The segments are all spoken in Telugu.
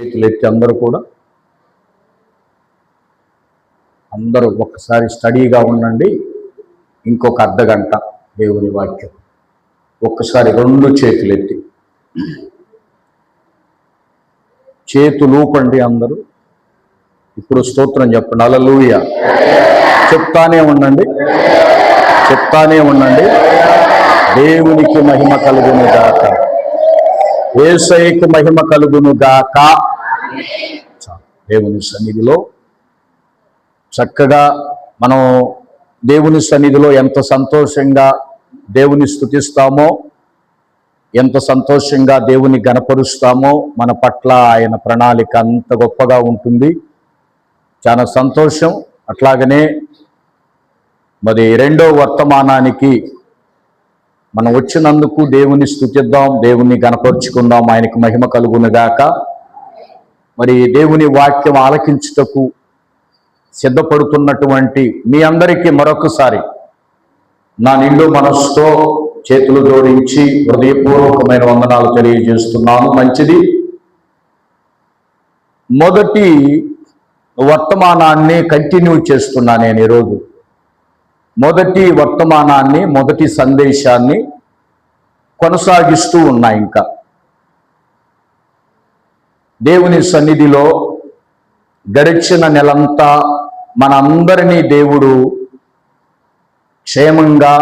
చేతులెత్తి అందరూ ఒక్కసారి స్టడీగా ఉండండి. ఇంకొక అర్ధగంట దేవుని వాక్యం. ఒక్కసారి రెండు చేతులెత్తి చేతులు ఊపండి అందరూ. ఇప్పుడు స్తోత్రం చెప్పండి. హల్లెలూయా చెప్తానే ఉండండి. దేవునికి మహిమ కలుగును గాక, యేసయ్యకు మహిమ కలుగును గాక. దేవుని సన్నిధిలో చక్కగా మనం దేవుని సన్నిధిలో ఎంత సంతోషంగా దేవుని స్తుతిస్తామో, ఎంత సంతోషంగా దేవుని గణపరుస్తామో, మన పట్ల ఆయన ప్రణాళిక అంత గొప్పగా ఉంటుంది. చాలా సంతోషం. అట్లాగనే మరి రెండో వర్తమానానికి మనం వచ్చినందుకు దేవుని స్తుతిద్దాం, దేవుని గణపరుచుకుందాం. ఆయనకు మహిమ కలుగునుగాక. మరి దేవుని వాక్యం ఆలకించుటకు సిద్ధపడుతున్నటువంటి మీ అందరికీ మరొకసారి నా నిండు మనస్సుతో చేతులు జోడించి హృదయపూర్వకమైన వందనాలు తెలియజేస్తున్నాను. మంచిది. మొదటి వర్తమానాన్ని కంటిన్యూ చేస్తున్నా నేను ఈరోజు. మొదటి వర్తమానాన్ని, మొదటి సందేశాన్ని కొనసాగిస్తూ ఉన్నా. ఇంకా దేవుని సన్నిధిలో గడిచిన నెలంతా మనందరినీ దేవుడు క్షేమంగా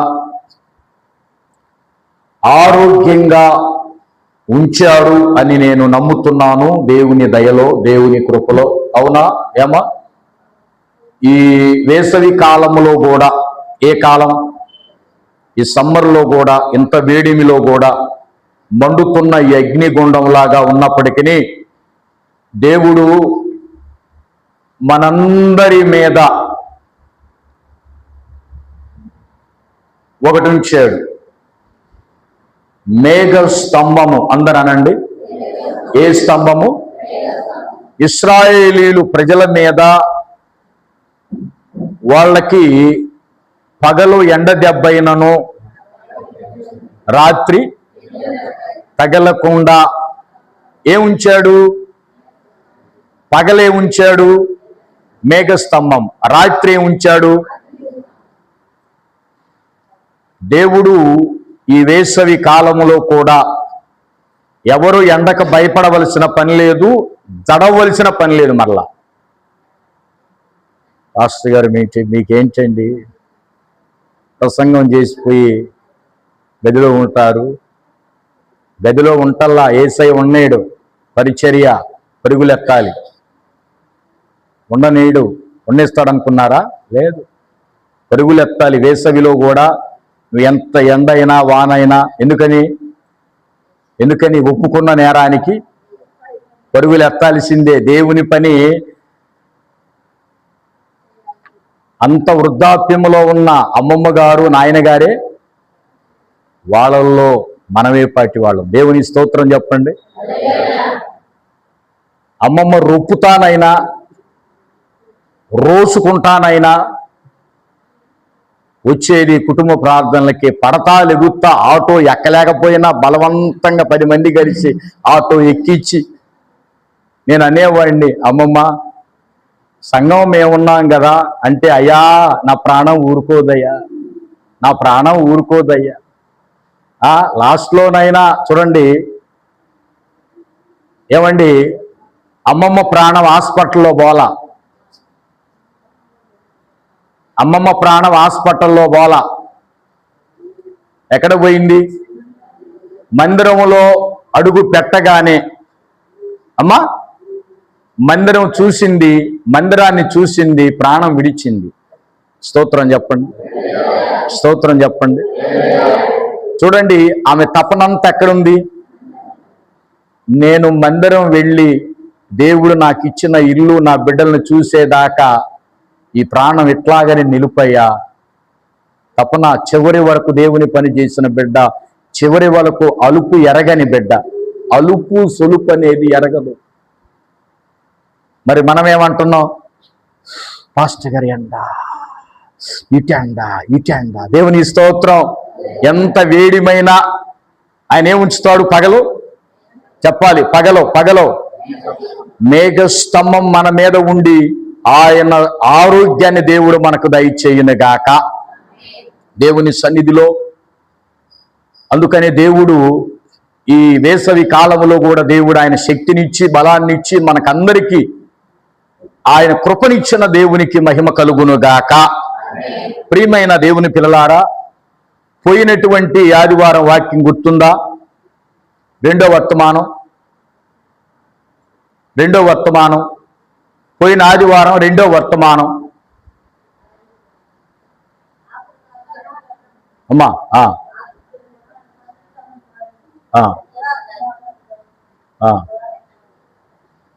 ఆరోగ్యంగా ఉంచాడు అని నేను నమ్ముతున్నాను. దేవుని దయలో, దేవుని కృపలో. అవునా ఏమా? ఈ వేసవి కాలంలో కూడా, ఏ కాలం, ఈ సమ్మర్లో కూడా, ఇంత వేడిమిలో కూడా మండుతున్న ఈ అగ్నిగుండంలాగా ఉన్నప్పటికీ దేవుడు మనందరి మీద ఒకటి ఉంచాడు. మేఘ స్తంభము. అందరూ అనండి. ఏ స్తంభము? ఇశ్రాయేలీలు ప్రజల మీద వాళ్ళకి పగలు ఎండ దెబ్బైనను రాత్రి తగలకుండా ఏ ఉంచాడు? పగలే ఉంచాడు మేఘస్తంభం, రాత్రి ఉంచాడు. దేవుడు ఈ వేసవి కాలములో కూడా ఎవరు ఎండకు భయపడవలసిన పని లేదు, జడవలసిన పని లేదు. మరలా పాస్టర్ గారు మీకేంటండి, ప్రసంగం చేసిపోయి గదిలో ఉంటారు. గదిలో ఉంటల్లా యేసయ్య ఉన్నాడు. పరిచర్య పరుగులెత్తాలి. ఉండనీడు ఉండేస్తాడనుకున్నారా? లేదు, పరుగులెత్తాలి. వేసవిలో కూడా నువ్వు ఎంత ఎండ అయినా వానైనా, ఎందుకని ఒప్పుకున్న నేరానికి పరుగులెత్తాల్సిందే. దేవుని పని. అంత వృద్ధాప్యంలో ఉన్న అమ్మమ్మ గారు, నాయన గారే వాళ్ళల్లో మనమే పాటి వాళ్ళం. దేవుని స్తోత్రం చెప్పండి. అమ్మమ్మ రొప్పుతానైనా, రోసుకుంటానైనా వచ్చేది కుటుంబ ప్రార్థనలకి. పడతా లెగుతా ఆటో ఎక్కలేకపోయినా బలవంతంగా 10 మంది కలిసి ఆటో ఎక్కించి నేను అనేవాడిని, అమ్మమ్మ సంఘం మేమున్నాం కదా అంటే, అయ్యా నా ప్రాణం ఊరుకోదయ్యా. లాస్ట్లోనైనా చూడండి, ఏమండి, అమ్మమ్మ ప్రాణం హాస్పిటల్లో పోలా. అమ్మమ్మ ప్రాణం హాస్పిటల్లో పోలా. ఎక్కడ పోయింది? మందిరంలో అడుగు పెట్టగానే అమ్మా మందిరం చూసింది, మందిరాన్ని చూసింది, ప్రాణం విడిచింది. స్తోత్రం చెప్పండి. చూడండి, ఆమె తపనంతా ఎక్కడుంది? నేను మందిరం వెళ్ళి దేవుడు నాకు ఇచ్చిన ఇల్లు, నా బిడ్డలను చూసేదాకా ఈ ప్రాణం ఇట్లాగని నిలుపయ్యా. తపన చివరి వరకు దేవుని పని చేసిన బిడ్డ, చివరి వరకు అలుపు ఎరగని బిడ్డ. అలుపు సొలుపు అనేది ఎరగదు. మరి మనమేమంటున్నాం? పాస్టర్ గారి ఇటండా. దేవుని స్తోత్రం. ఎంత వేడిమైనా ఆయన ఏముంచుతాడు? పగలు చెప్పాలి. పగలో మేఘస్తంభం మన మీద ఉండి ఆయన ఆరోగ్యాన్ని దేవుడు మనకు దయచేయునుగాక. దేవుని సన్నిధిలో అందుకనే దేవుడు ఈ వేసవి కాలంలో కూడా దేవుడు ఆయన శక్తినిచ్చి బలాన్నిచ్చి మనకందరికీ ఆయన కృపనిచ్చిన దేవునికి మహిమ కలుగునుగాక. ప్రియమైన దేవుని పిల్లలారా, పోయినటువంటి ఆదివారం వాక్యం గుర్తుందా? రెండో వర్తమానం పోయిన ఆదివారం రెండో వర్తమానం. అమ్మా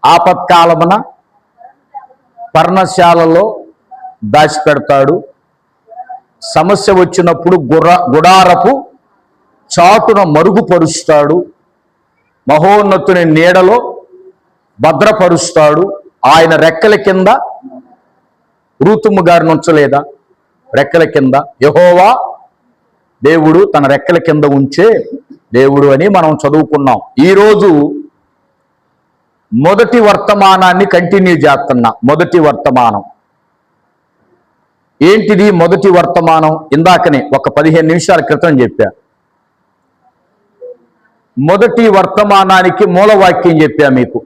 ఆపత్కాలమున పర్ణశాలలో దాచిపెడతాడు. సమస్య వచ్చినప్పుడు గుడారపు చాటున మరుగుపరుస్తాడు. మహోన్నతుని నీడలో భద్రపరుస్తాడు. ఆయన రెక్కల కింద రూతుమ్మ గారిని ఉంచలేదా? రెక్కల కింద యెహోవా దేవుడు తన రెక్కల కింద ఉంచే దేవుడు అని మనం చదువుకున్నాం. ఈరోజు మొదటి వర్తమానాన్ని కంటిన్యూ చేస్తున్నా. మొదటి వర్తమానం ఏంటిది? మొదటి వర్తమానం ఇందాకనే ఒక 15 నిమిషాల క్రితం చెప్పా. మొదటి వర్తమానానికి మూలవాక్యం చెప్పా మీకు.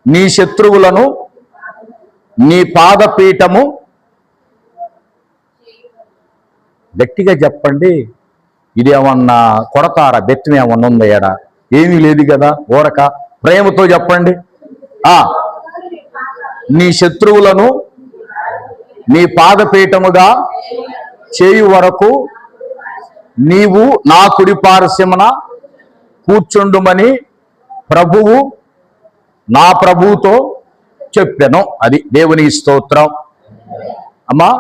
నీ శత్రువులను నీ పాదపీఠము, గట్టిగా చెప్పండి. ఇదేమన్నా కొడతారా? బెత్తం ఏమన్నా ఉందా? ఏడా ఏమీ లేదు కదా. ఊరక ప్రేమతో చెప్పండి. నీ శత్రువులను నీ పాదపీఠముగా చేయు వరకు నీవు నా కుడి పార్శ్వమున కూర్చుండుమని ప్రభువు నా ప్రభువుతో చెప్పెను. అది దేవుని స్తోత్రం. అమ్మా,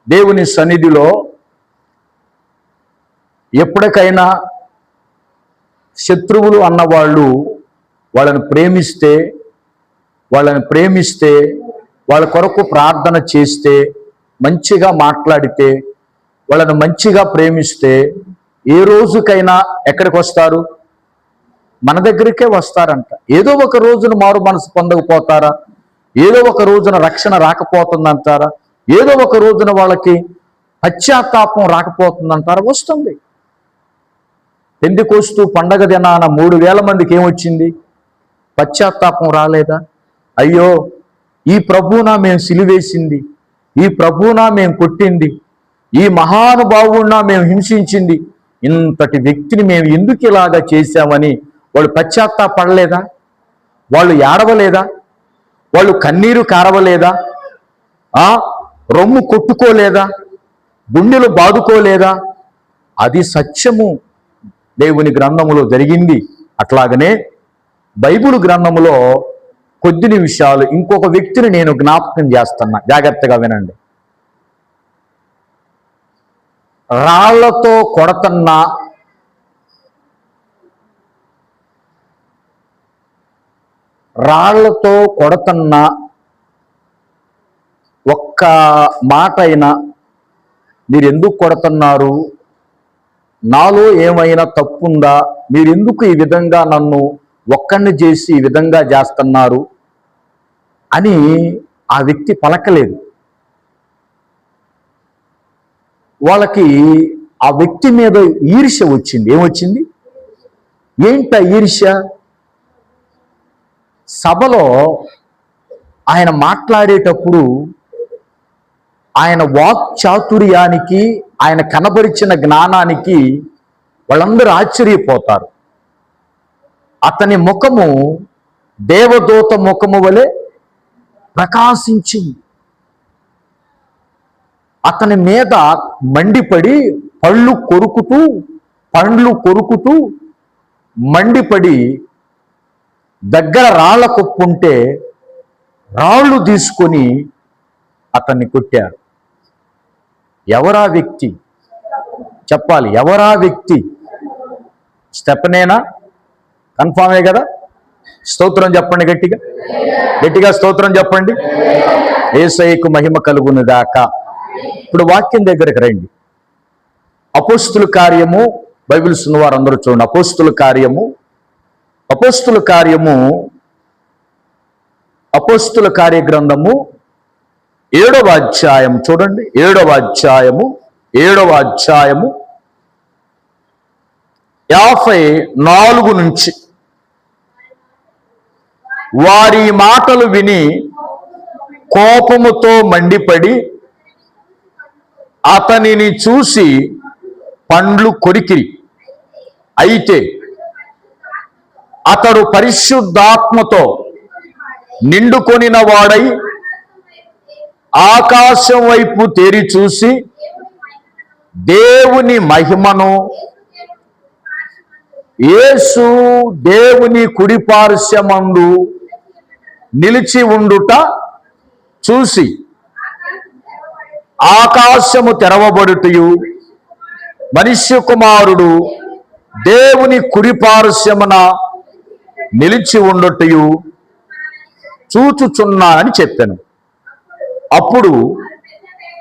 దేవుని సన్నిధిలో ఎప్పటికైనా శత్రువులు అన్నవాళ్ళు వాళ్ళని ప్రేమిస్తే వాళ్ళ కొరకు ప్రార్థన చేస్తే, మంచిగా మాట్లాడితే, వాళ్ళని మంచిగా ప్రేమిస్తే ఏ రోజుకైనా ఎక్కడికి వస్తారు? మన దగ్గరికే వస్తారంట. ఏదో ఒక రోజున మారు మనసు పొందకపోతారా? ఏదో ఒక రోజున రక్షణ రాకపోతుందంటారా? ఏదో ఒక రోజున వాళ్ళకి పశ్చాత్తాపం రాకపోతుందంటారా? వస్తుంది. పెంతెకొస్తు పండగ దినాన 3000 మందికి ఏమొచ్చింది? పశ్చాత్తాపం రాలేదా? అయ్యో, ఈ ప్రభువునా మేము సిలువేసింది, ఈ ప్రభువునా మేము కొట్టింది, ఈ మహానుభావున్నా మేము హింసించింది, ఇంతటి వ్యక్తిని మేము ఎందుకు ఇలాగా చేశామని వాళ్ళు పశ్చాత్తాపడలేదా? వాళ్ళు ఏడవలేదా? వాళ్ళు కన్నీరు కారవలేదా? రొమ్ము కొట్టుకోలేదా? గుండెలు బాదుకోలేదా? అది సత్యము. దేవుని గ్రంథములో జరిగింది. అట్లాగనే బైబిల్ గ్రంథములో కొద్ది నిమిషాలు ఇంకొక వ్యక్తిని నేను జ్ఞాపకం చేస్తున్నా. జాగ్రత్తగా వినండి. రాళ్లతో కొడతన్న ఒక్క మాట అయినా, మీరు ఎందుకు కొడుతున్నారు? నాలో ఏమైనా తప్పుందా? మీరు ఎందుకు ఈ విధంగా నన్ను ఒక్కడిని చేసి ఈ విధంగా చేస్తున్నారు అని ఆ వ్యక్తి పలకలేదు. వాళ్ళకి ఆ వ్యక్తి మీద ఈర్ష్య వచ్చింది. ఏమొచ్చింది? ఏంట ఈర్ష్య? సభలో ఆయన మాట్లాడేటప్పుడు ఆయన వాక్చాతుర్యానికి, ఆయన కనబరిచిన జ్ఞానానికి వాళ్ళందరూ ఆశ్చర్యపోతారు. అతని ముఖము దేవదూత ముఖము వలె ప్రకాశించింది. అతని మీద మండిపడి పండ్లు కొరుకుతూ మండిపడి దగ్గర రాళ్ల కుప్పుంటే రాళ్ళు తీసుకొని అతన్ని కొట్టారు. ఎవరా వ్యక్తి? చెప్పాలి. ఎవరా వ్యక్తి? స్టెఫనేనా? కన్ఫామే కదా? స్తోత్రం చెప్పండి. గట్టిగా స్తోత్రం చెప్పండి. యేసయ్యకు మహిమ కలుగునుగాక. ఇప్పుడు వాక్యం దగ్గరికి రండి. అపోస్తుల కార్యము, బైబిల్ సున్నవారు అందరూ చూడండి. అపోస్తుల కార్యము అపోస్తుల కార్యగ్రంథము 7వ అధ్యాయం చూడండి. 7వ అధ్యాయము 54 నుంచి. వారి మాటలు విని కోపముతో మండిపడి అతనిని చూసి పండ్లు కొరికిరి. అయితే అతడు పరిశుద్ధాత్మతో నిండుకొనిన వాడై ఆకాశం వైపు తేరి చూసి దేవుని మహిమను, యేసు దేవుని కుడిపార్శ్వమందు నిలిచి ఉండుట చూసి ఆకాశము తెరవబడుటయు మనుష్య కుమారుడు దేవుని కుడిపార్శ్వమున నిలిచి ఉండుటయు చూచుచున్నానని చెప్పాను. అప్పుడు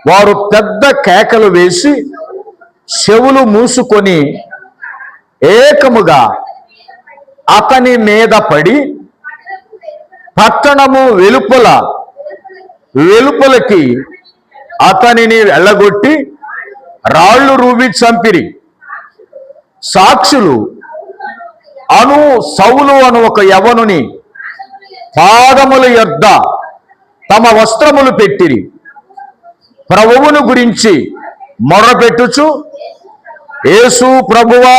వారు పెద్ద కేకలు వేసి చెవులు మూసుకొని ఏకముగా అతని మీద పడి పట్టణము వెలుపలకి అతనిని వెళ్ళగొట్టి రాళ్ళు రూవి చంపిరి. సాక్షులు సౌలు అను ఒక యవనుని పాదముల యొద్ద తమ వస్త్రములు పెట్టిరి. ప్రభువును గురించి మొర్రపెట్టుచు, యేసు ప్రభువా,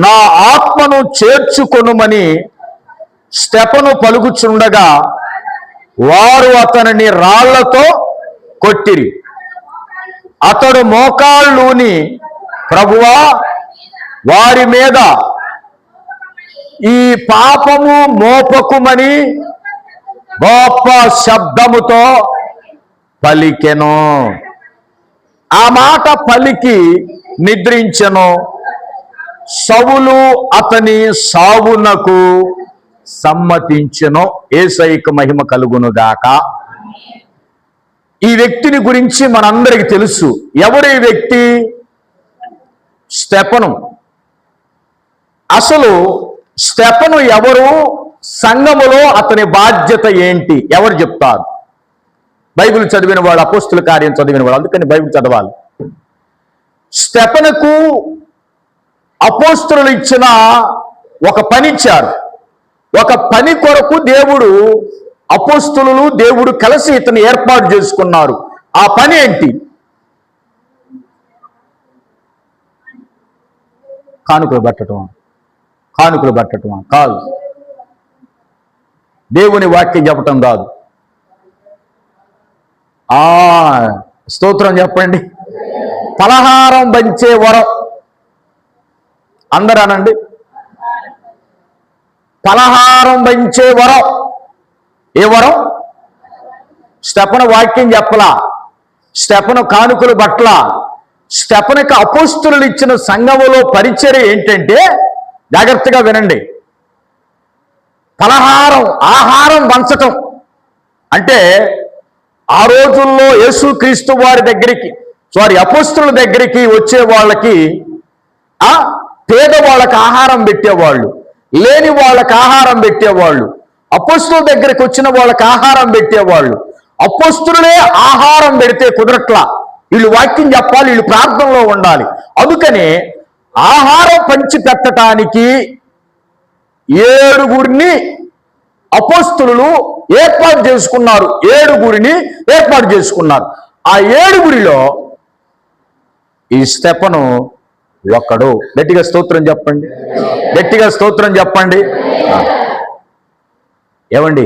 నా ఆత్మను చేర్చుకొనుమని స్టెఫను పలుకుచుండగా వారు అతనిని రాళ్లతో కొట్టిరి. అతడు మోకాళ్ళూని, ప్రభువా, వారి మీద ఈ పాపము మోపకుమని గొప్ప శబ్దముతో పలికెను. ఆ మాట పలికి నిద్రించెను. సౌలు అతని సావునకు సమ్మతించెను. యేసయ్యకు మహిమ కలుగునుగాక. ఈ వ్యక్తిని గురించి మనందరికి తెలుసు. ఎవరు ఈ వ్యక్తి? స్టెఫను. అసలు స్టెఫను ఎవరు? సంఘములో అతని బాధ్యత ఏంటి? ఎవరు చెప్తారు? బైబిల్ చదివిన వాడు, అపోస్తుల కార్యం చదివిన వాడు, అందుకని బైబిల్ చదవాలి. స్టెఫనుకు అపోస్తులు ఇచ్చిన ఒక పని ఇచ్చారు. ఒక పని కొరకు అపోస్తులు దేవుడు కలిసి ఇతను ఏర్పాటు చేసుకున్నారు. ఆ పని ఏంటి? కానుకలు పట్టటం కాదు. దేవుని వాక్యం చెప్పటం కాదు. స్తోత్రం చెప్పండి. పలహారం పంచే వరం. అందరూ అనండి, పలహారం పంచే వరం. ఏ వరం? స్టెఫను వాక్యం చెప్పలా, స్టెఫను కానుకలు పట్ల. స్టెఫనుకి అపోస్తులు ఇచ్చిన సంఘములో పరిచర్య ఏంటంటే, జాగ్రత్తగా వినండి, ఆహారం పంచటం. అంటే ఆ రోజుల్లో యేసుక్రీస్తు వారి దగ్గరికి, అపోస్తుల దగ్గరికి వచ్చే వాళ్ళకి పేదవాళ్ళకి ఆహారం పెట్టేవాళ్ళు, లేని వాళ్ళకి ఆహారం పెట్టేవాళ్ళు. అపోస్తుల దగ్గరికి వచ్చిన వాళ్ళకి ఆహారం పెట్టేవాళ్ళు. అపోస్తులే ఆహారం పెడితే కుదరట్లా. వీళ్ళు వాక్యం చెప్పాలి, వీళ్ళు ప్రార్థనలో ఉండాలి. అందుకనే ఆహారం పంచి పెట్టడానికి 7 అపోస్తులు ఏర్పాటు చేసుకున్నారు. 7 ఏర్పాటు చేసుకున్నారు. ఆ 7 ఈ స్టెఫను ఒక్కడు. గట్టిగా స్తోత్రం చెప్పండి. ఏమండి,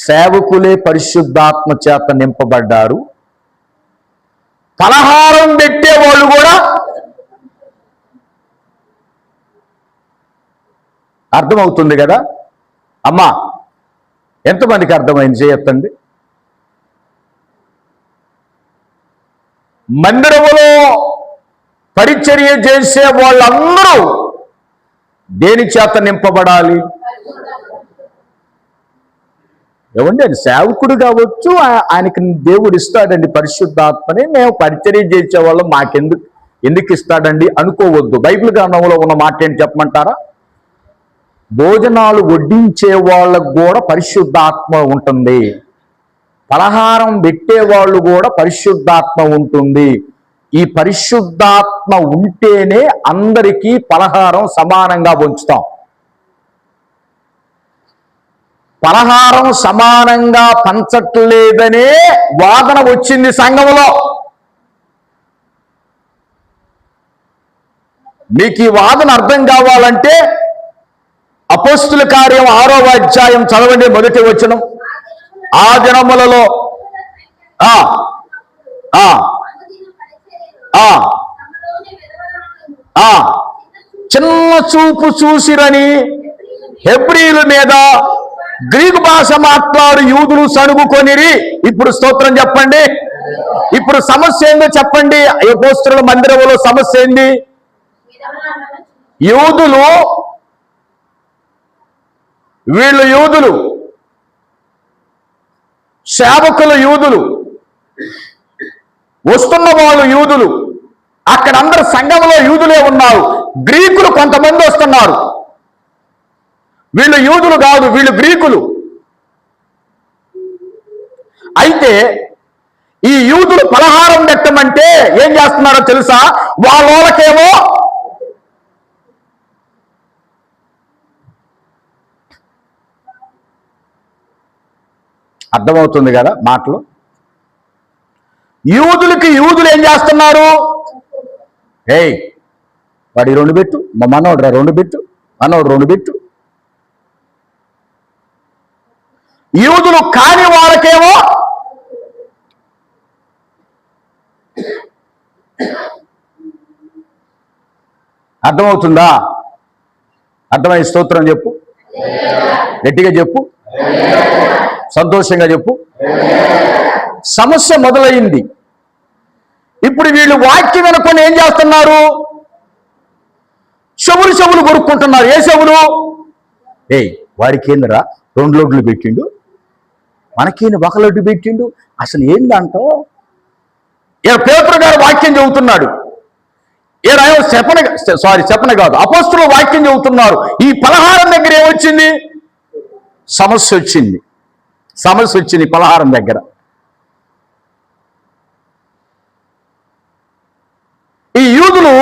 సేవకులే పరిశుద్ధాత్మ చేత నింపబడ్డారు. పలహారం పెట్టే వాళ్ళు కూడా. అర్థమవుతుంది కదా అమ్మా? ఎంతమందికి అర్థమైంది? చేయొద్దండి. మందిరములో పరిచర్య చేసే వాళ్ళందరూ దేని చేత నింపబడాలి? ఏమండి, అది సేవకుడు కావచ్చు, ఆయనకి దేవుడు ఇస్తాడండి పరిశుద్ధాత్మని. మేము పరిచర్య చేసే వాళ్ళం మాకెందుకు ఇస్తాడండి అనుకోవద్దు. బైబిల్ గ్రంథంలో ఉన్న మాట ఏంటి చెప్పమంటారా? భోజనాలు వడ్డించే వాళ్ళకు కూడా పరిశుద్ధాత్మ ఉంటుంది, పలహారం పెట్టే వాళ్ళు కూడా పరిశుద్ధాత్మ ఉంటుంది. ఈ పరిశుద్ధాత్మ ఉంటేనే అందరికీ పలహారం సమానంగా పంచుతాం. పలహారం సమానంగా పంచట్లేదనే వాదన వచ్చింది సంఘంలో. మీకు ఈ వాదన అర్థం కావాలంటే అపోస్తుల కార్యం 6వ అధ్యాయం చదవండి, మొదటి వచనం. ఆ దినములలో చిన్న చూపు చూసిరని హెబ్రీల మీద గ్రీకు భాష మాట్లాడు యూదులు సణుగుకొనిరి. ఇప్పుడు స్తోత్రం చెప్పండి. ఇప్పుడు సమస్య ఏందో చెప్పండి. అపోస్తలుల మందిరంలో సమస్య ఏంది? యూదులు, వీళ్ళు యూదులు, సేవకులు యూదులు, వస్తున్న వాళ్ళు యూదులు. అక్కడ అందరు సంఘంలో యూదులే ఉన్నారు. గ్రీకులు కొంతమంది వస్తున్నారు. వీళ్ళు యూదులు కాదు, వీళ్ళు గ్రీకులు. అయితే ఈ యూదులు పలహారం పెట్టమంటే ఏం చేస్తున్నారో తెలుసా? వాళ్ళకేమో అర్థమవుతుంది కదా మాటలు. యూదులకి యూదులు ఏం చేస్తున్నారు? ఏయ్ వాడి 2 పెట్టు, మా మనోడు 2 పెట్టు, మనోడు 2 పెట్టు. యూదులు కాని వాళ్ళకేమో అర్థమవుతుందా? అర్థమై స్తోత్రం చెప్పు, గట్టిగా చెప్పు, సంతోషంగా చెప్పు. సమస్య మొదలైంది. ఇప్పుడు వీళ్ళు వాక్యం వినుకొని ఏం చేస్తున్నారు? చెవులు కొరుక్కుంటున్నారు. ఏ చెవులు? ఏయ్ వాడికి ఏందిరా 2 లోడ్లు పెట్టిండు, మనకేంది 1 లోడ్డు పెట్టిండు, అసలు ఏందంటావు? పేతురు గారు వాక్యం చెబుతున్నాడు. చెప్పన కాదు, అపోస్తలులు వాక్యం చెబుతున్నారు. ఈ పలహారం దగ్గర ఏమొచ్చింది? సమస్య వచ్చింది పలహారం దగ్గర. ఈ యూదులు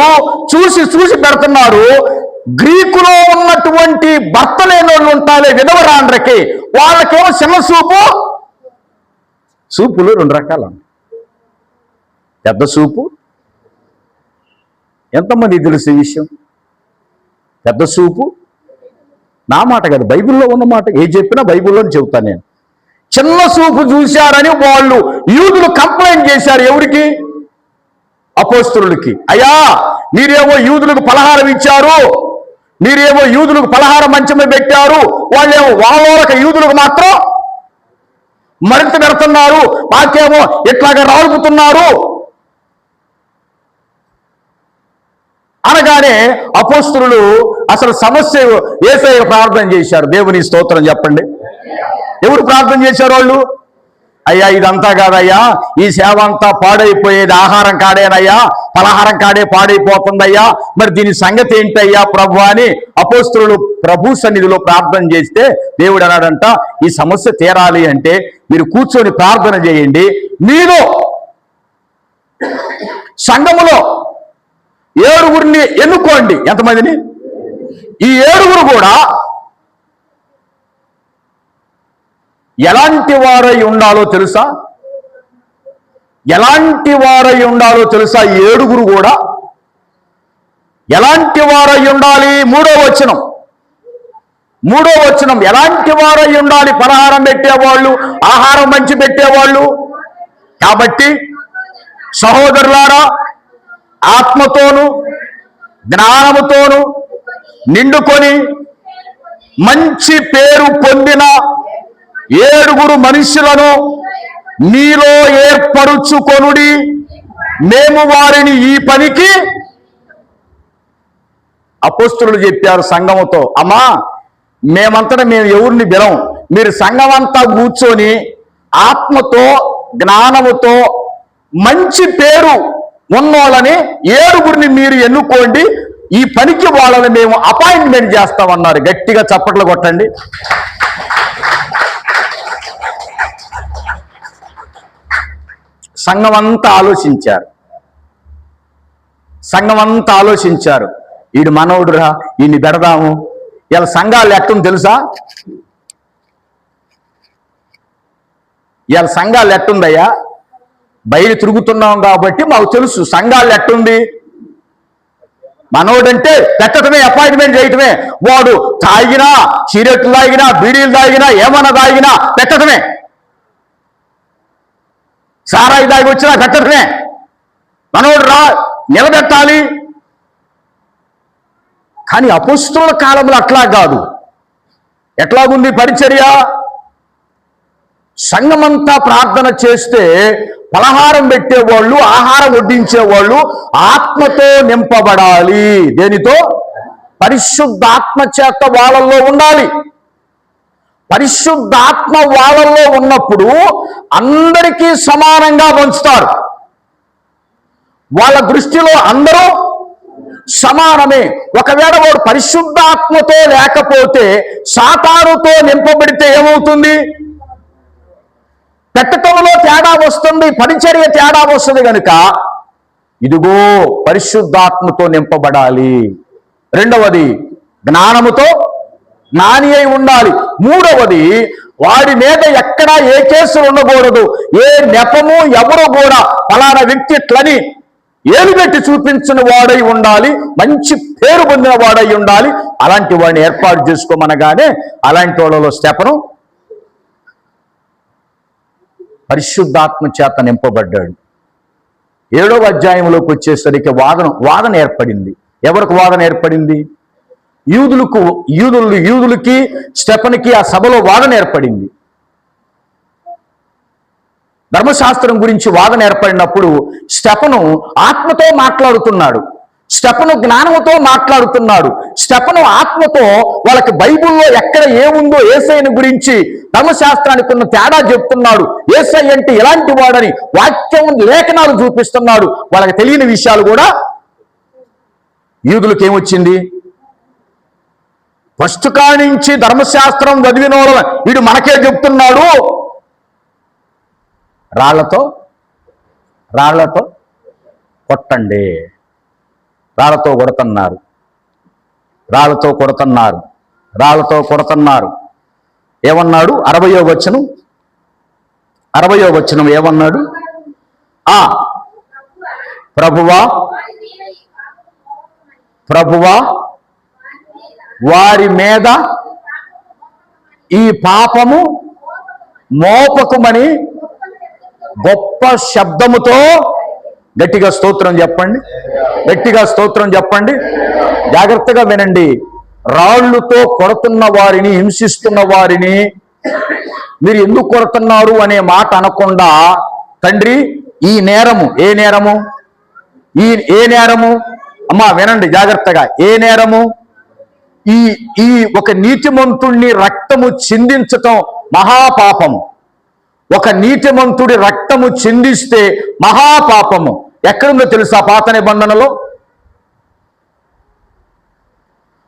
చూసి పెడుతున్నారు. గ్రీకులో ఉన్నటువంటి భర్త లేని వాళ్ళు ఉంటారే విధవరాండ్రకి, వాళ్ళకేమో చిన్న సూపులు 2 రకాలు. పెద్ద సూపు, ఎంతమంది తెలుసు ఈ విషయం? పెద్ద సూపు నా మాట కదా, బైబిల్లో ఉన్న మాట. ఏ చెప్పినా బైబిల్లోని చెబుతాను నేను. చిన్న సూపు చూశారని వాళ్ళు యూదులు కంప్లైంట్ చేశారు. ఎవరికి? అపోస్తలులకి. అయ్యా మీరేమో యూదులకు పలహారం ఇచ్చారు, మీరేమో యూదులకు పలహారం మంచమే పెట్టారు, వాళ్ళేమో వాళ్ళ యూదులకు మాత్రం మరింత పెడుతున్నారు, మాకేమో ఇట్లాగా రాలుపుతున్నారు అనగానే అపోస్తలులు అసలు సమస్య యేసయ్య ప్రార్థన చేశారు. దేవుని స్తోత్రం చెప్పండి. ఎవరు ప్రార్థన చేశారు? వాళ్ళు. అయ్యా ఇదంతా కాదయ్యా, ఈ సేవ అంతా పాడైపోయేది ఆహారం కాడేనయ్యా, పలహారం కాడే పాడైపోతుందయ్యా, మరి దీని సంగతి ఏంటయ్యా ప్రభు అని అపోస్తలులు ప్రభు సన్నిధిలో ప్రార్థన చేస్తే దేవుడు అన్నాడంట, ఈ సమస్య తీరాలి అంటే మీరు కూర్చొని ప్రార్థన చేయండి. మీరు సంఘములో 7 ఎన్నుకోండి. ఎంతమందిని? ఈ 7 కూడా ఎలాంటి వారై ఉండాలో తెలుసా? ఎలాంటి వారై ఉండాలో తెలుసా? 7 కూడా ఎలాంటి వారై ఉండాలి? 3వ వచనం ఎలాంటి వారై ఉండాలి? పలహారం పెట్టేవాళ్ళు, ఆహారం మంచి పెట్టేవాళ్ళు. కాబట్టి సహోదరులారా, ఆత్మతోను జ్ఞానముతోను నిండుకొని మంచి పేరు పొందిన 7 మనుషులను మీలో ఏర్పరుచుకొనుడి, మేము వారిని ఈ పనికి. అపోస్తలులు చెప్పారు సంఘముతో, అమ్మా మేము ఎవరిని బిలం, మీరు సంఘమంతా కూర్చొని ఆత్మతో జ్ఞానముతో మంచి పేరు ఉన్నోళ్ళని 7 మీరు ఎన్నుకోండి, ఈ పనికి వాళ్ళని మేము అపాయింట్మెంట్ చేస్తామన్నారు. గట్టిగా చప్పట్లు కొట్టండి. సంఘమంతా ఆలోచించారు. వీడు మనోడురా, వీడిని పెడదాము. ఇలా సంఘాలు ఎట్టుంది తెలుసా? ఇవాళ సంఘాలు ఎట్టుందయ్యా? బయట తిరుగుతున్నాం కాబట్టి మాకు తెలుసు సంఘాలు ఎట్టుంది. మనోడంటే పెట్టడమే, అపాయింట్మెంట్ చేయటమే. వాడు తాగినా, సిగరెట్లు తాగినా, బీడీలు తాగినా, ఏమన్నా తాగినా పెట్టడమే. సారాయి తాగి వచ్చినా పెట్టడమే. మనోడు రా నిలబెట్టాలి. కానీ అపొస్తలుల కాలంలో అట్లా కాదు. ఎట్లాగుంది పరిచర్య? సంఘమంతా ప్రార్థన చేస్తే పలహారం పెట్టేవాళ్ళు, ఆహారం వడ్డించేవాళ్ళు ఆత్మతో నింపబడాలి. దేనితో? పరిశుద్ధాత్మ చేత వాళ్ళల్లో ఉండాలి. పరిశుద్ధాత్మ వాళ్ళల్లో ఉన్నప్పుడు అందరికీ సమానంగా పంచుతారు. వాళ్ళ దృష్టిలో అందరూ సమానమే. ఒకవేళ వాడు పరిశుద్ధాత్మతో లేకపోతే, సాతానుతో నింపబడితే ఏమవుతుంది? పెట్టటంలో తేడా వస్తుంది, పరిచర్య తేడా వస్తుంది. కనుక ఇదిగో పరిశుద్ధాత్మతో నింపబడాలి. రెండవది జ్ఞానముతో జ్ఞాని అయి ఉండాలి. మూడవది వాడి మీద ఎక్కడా ఏ కేసులు ఉండకూడదు. ఏ నెపము ఎవరు కూడా ఫలానా వ్యక్తి ఇట్లని ఏలు పెట్టి చూపించిన వాడై ఉండాలి. మంచి పేరు పొందిన వాడై ఉండాలి. అలాంటి వాడిని ఏర్పాటు చేసుకోమనగానే అలాంటి వాళ్ళలో స్టెఫను పరిశుద్ధాత్మ చేత నింపబడ్డాడు. 7వ అధ్యాయంలోకి వచ్చేసరికి వాదన ఏర్పడింది. ఎవరికి వాదన ఏర్పడింది? యూదులకి స్టెఫనుకి ఆ సభలో వాదన ఏర్పడింది. ధర్మశాస్త్రం గురించి వాదన ఏర్పడినప్పుడు స్టెఫను ఆత్మతో మాట్లాడుతున్నాడు. స్టెఫను జ్ఞానంతో మాట్లాడుతున్నాడు. స్టెఫను ఆత్మతో వాళ్ళకి బైబిల్లో ఎక్కడ ఏముందో యేసయ్యను గురించి ధర్మశాస్త్రానికి ఉన్న తేడా చెప్తున్నాడు. యేసయ్య అంటే ఎలాంటి వాడని వాక్యం లేఖనాలు చూపిస్తున్నాడు. వాళ్ళకి తెలియని విషయాలు కూడా యూదులకు ఏమొచ్చింది? ఫస్ట్ కానించి ధర్మశాస్త్రం చదివిన వాళ్ళ వీడు మనకే చెప్తున్నాడు. రాళ్లతో కొట్టండి. రాళ్లతో కొడుతున్నారు. ఏమన్నాడు? 60వ వచనం ఏమన్నాడు? ప్రభువా వారి మీద ఈ పాపము మోపకుమని గొప్ప శబ్దముతో గట్టిగా స్తోత్రం చెప్పండి. జాగ్రత్తగా వినండి. రాళ్లుతో కొడుతున్న వారిని, హింసిస్తున్న వారిని మీరు ఎందుకు కొడుతున్నారు అనే మాట అనకుండా, తండ్రి ఈ నేరము ఏ నేరము అమ్మా వినండి జాగ్రత్తగా. ఏ నేరము? ఈ ఒక నీతిమంతుణ్ణి రక్తము చిందించటం మహాపాపము. ఒక నీతిమంతుడి రక్తము చిందిస్తే మహాపాపము. ఎక్కడుందో తెలుసా? పాత నిబంధనలో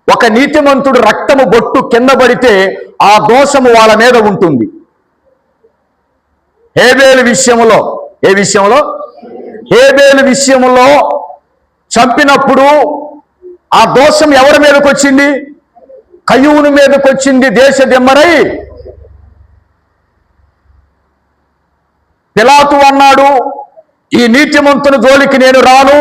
ఒక నీతిమంతుడు రక్తము బొట్టు కింద పడితే ఆ దోషము వాళ్ళ మీద ఉంటుంది. హేబేలు విషయంలో, ఏ విషయంలో? హేబేలు విషయంలో చంపినప్పుడు ఆ దోషం ఎవరి మీదకి వచ్చింది? కయ్యూను మీదకి వచ్చింది. దేశ దిమ్మరై పిలాతు అన్నాడు, ఈ నీతిమంతుని జోలికి నేను రాను,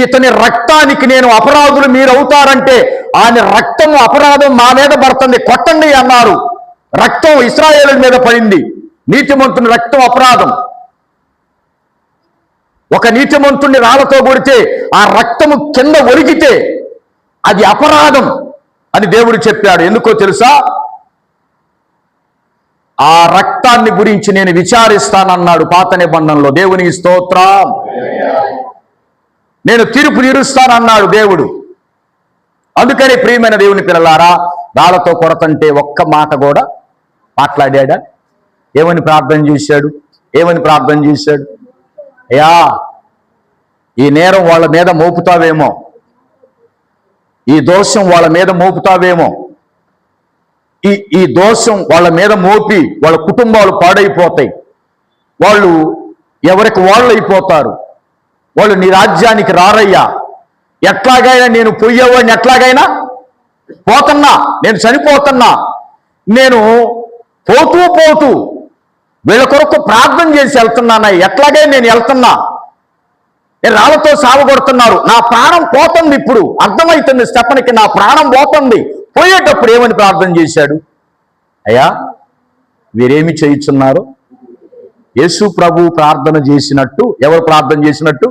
ఇతని రక్తానికి నేను అపరాధులు మీరు అవుతారంటే ఆయన రక్తము అపరాధం మా మీద పడుతుంది, కొట్టండి అన్నారు. రక్తం ఇశ్రాయేలు మీద పడింది. నీతిమంతుని రక్తం అపరాధం. ఒక నీతిమంతుణ్ణి రాళ్లతో కొడితే ఆ రక్తము కింద ఒరిగితే అది అపరాధం అని దేవుడు చెప్పాడు. ఎందుకో తెలుసా? ఆ రక్తాన్ని గురించి నేను విచారిస్తానన్నాడు పాత నిబంధనలో. దేవునికి స్తోత్రం. నేను తీర్పు తీరుస్తానన్నాడు దేవుడు. అందుకని ప్రియమైన దేవుని పిల్లలారా, రాళ్లతో కొడతంటే ఒక్క మాట కూడా మాట్లాడాడా? ఏమని ప్రార్థన చేశాడు? అయ్యా, ఈ నేరం వాళ్ళ మీద మోపుతావేమో, ఈ దోషం వాళ్ళ మీద మోపుతావేమో, ఈ దోషం వాళ్ళ మీద మోపి వాళ్ళ కుటుంబాలు పాడైపోతాయి, వాళ్ళు ఎవరికి వాళ్ళు అయిపోతారు, వాళ్ళు నీ రాజ్యానికి రారయ్యా, ఎట్లాగైనా నేను పోయేవాడిని, ఎట్లాగైనా పోతున్నా, నేను చనిపోతున్నా, నేను పోతూ వీళ్ళ కొరకు ప్రార్థన చేసి వెళ్తున్నానా, ఎట్లాగైనా నేను వెళ్తున్నా, నేను రాళ్ళతో సావగొడుతున్నారు, నా ప్రాణం పోతుంది, ఇప్పుడు అర్థమవుతుంది స్టెఫనుకి, నా ప్రాణం పోతుంది. పోయేటప్పుడు ఏమని ప్రార్థన చేశాడు? అయ్యా వీరేమి చేయుచున్నారు? యేసు ప్రభు ప్రార్థన చేసినట్టు. ఎవరు ప్రార్థన చేసినట్టు?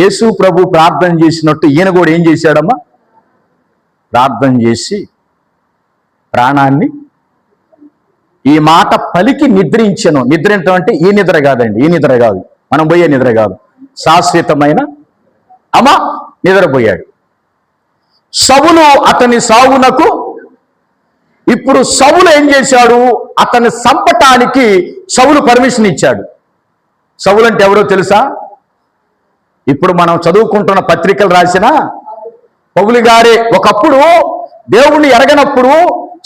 యేసు ప్రభు ప్రార్థన చేసినట్టు ఈయన కూడా ఏం చేశాడమ్మా? ప్రార్థన చేసి ప్రాణాన్ని, ఈ మాట పలికి నిద్రించెను. నిద్రించడం అంటే ఈ నిద్ర కాదండి, ఈ నిద్ర కాదు, మనం పోయే నిద్ర కాదు, శాశ్వతమైన నిద్రపోయాడు. సౌలు అతని సావునకు, ఇప్పుడు సౌలు ఏం చేశాడు? అతన్ని చంపటానికి సౌలు పర్మిషన్ ఇచ్చాడు. సౌలు అంటే ఎవరో తెలుసా? ఇప్పుడు మనం చదువుకుంటున్న పత్రికలు రాసిన పౌలు గారే. ఒకప్పుడు దేవుణ్ణి ఎరగనప్పుడు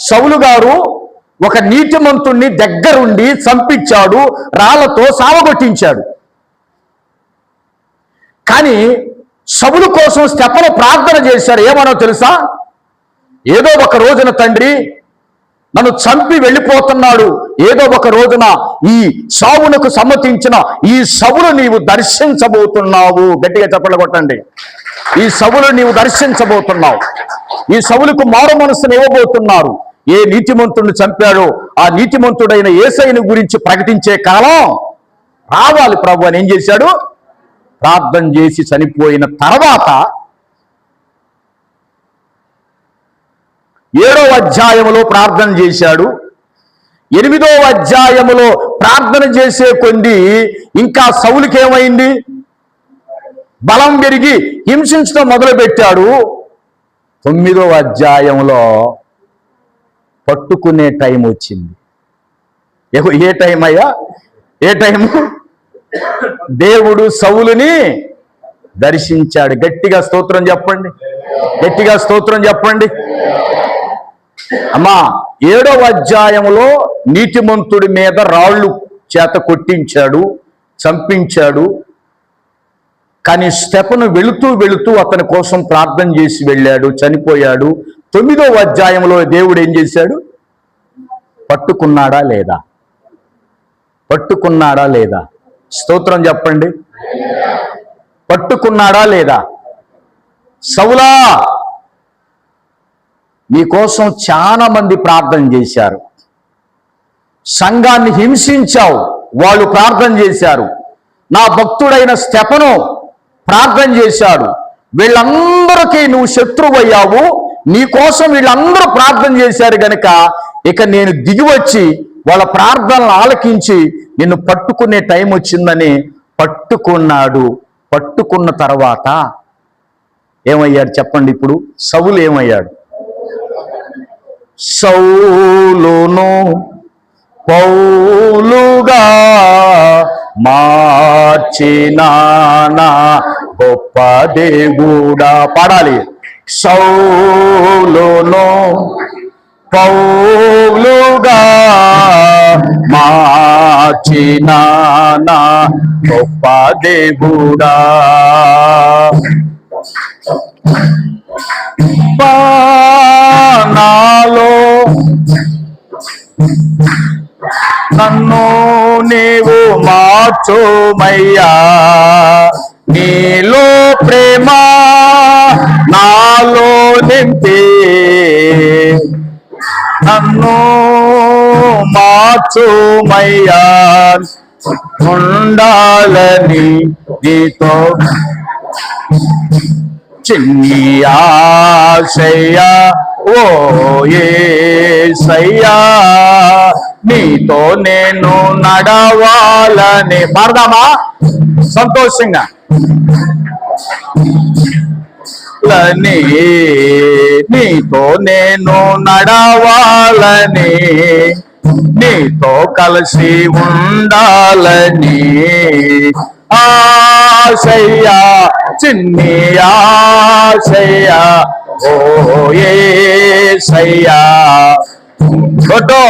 సౌలు గారు ఒక నీతిమంతుణ్ణి దగ్గరుండి చంపించాడు, రాళ్లతో సావగొట్టించాడు. కానీ సౌలు కోసం స్టెఫను ప్రార్థన చేశాడు. ఏమనో తెలుసా? ఏదో ఒక రోజున తండ్రి నన్ను చంపి వెళ్ళిపోతున్నాడు, ఏదో ఒక రోజున ఈ సావునకు సమ్మతించిన ఈ సౌలు నీవు దర్శించబోతున్నావు. గట్టిగా చప్పట్లు కొట్టండి. ఈ సౌలు నీవు దర్శించబోతున్నావు, ఈ సౌలుకు మారు మనస్సును ఇవ్వబోతున్నారు. ఏ నీతిమంతుడిని చంపాడో ఆ నీతిమంతుడైన యేసయ్యను గురించి ప్రకటించే కాలం రావాలి ప్రభు అని ఏం చేశాడు? ప్రార్థన చేసి చనిపోయిన తర్వాత 7వ అధ్యాయములో ప్రార్థన చేశాడు. 8వ అధ్యాయములో ప్రార్థన చేసే కొద్ది ఇంకా సౌలుకి ఏమైంది? బలం పెరిగి హింసించడం మొదలుపెట్టాడు. 9వ అధ్యాయంలో పట్టుకునే టైం వచ్చింది. ఏ టైం అయ్యా? ఏ టైము? దేవుడు సౌలుని దర్శించాడు. గట్టిగా స్తోత్రం చెప్పండి, గట్టిగా స్తోత్రం చెప్పండి. అమ్మా 7వ అధ్యాయంలో నీతిమంతుడి మీద రాళ్ళు చేత కొట్టించాడు, చంపించాడు. కానీ స్టెఫను వెళుతూ అతని కోసం ప్రార్థన చేసి వెళ్ళాడు, చనిపోయాడు. 9వ అధ్యాయంలో దేవుడు ఏం చేశాడు? పట్టుకున్నాడా లేదా? పట్టుకున్నాడా లేదా? స్తోత్రం చెప్పండి. పట్టుకున్నాడా లేదా? సౌలా, నీకోసం చాలా మంది ప్రార్థన చేశారు, సంఘాన్ని హింసించావు, వాళ్ళు ప్రార్థన చేశారు. నా భక్తుడైన స్టెఫను ప్రార్థన చేశాడు, వీళ్ళందరికీ నువ్వు శత్రువయ్యావు, నీకోసం వీళ్ళందరూ ప్రార్థన చేశారు గనుక ఇక నేను దిగివచ్చి వాళ్ళ ప్రార్థనలు ఆలకించి నిన్ను పట్టుకునే టైం వచ్చిందని పట్టుకున్నాడు. పట్టుకున్న తర్వాత ఏమయ్యాడు చెప్పండి? ఇప్పుడు సౌలు ఏమయ్యాడు? సౌలును పౌలుగా మార్చిన నా గొప్ప దేవుడా. పాడాలి. సౌలును పౌలుగా మార్చిన నా గొప్ప దేవుడా. నాలో నన్ను నీవు మార్చుమయ్యా, నీలో ప్రేమ నాలో నింపి నన్ను మార్చుమయ్యా, ఉండాలని నీతో చిన్ని ఆశయ్యా. ఓ యేసయ్యా, నీతో నేను నడవాలని. పాడదామా సంతోషంగా? నీతో నేను నడవాలని, నీతో కలిసి ఉండాలని ఆశయ్యా, చిన్ని ఆశయ్యా, ఓ యేసయ్యా. కొట్టు.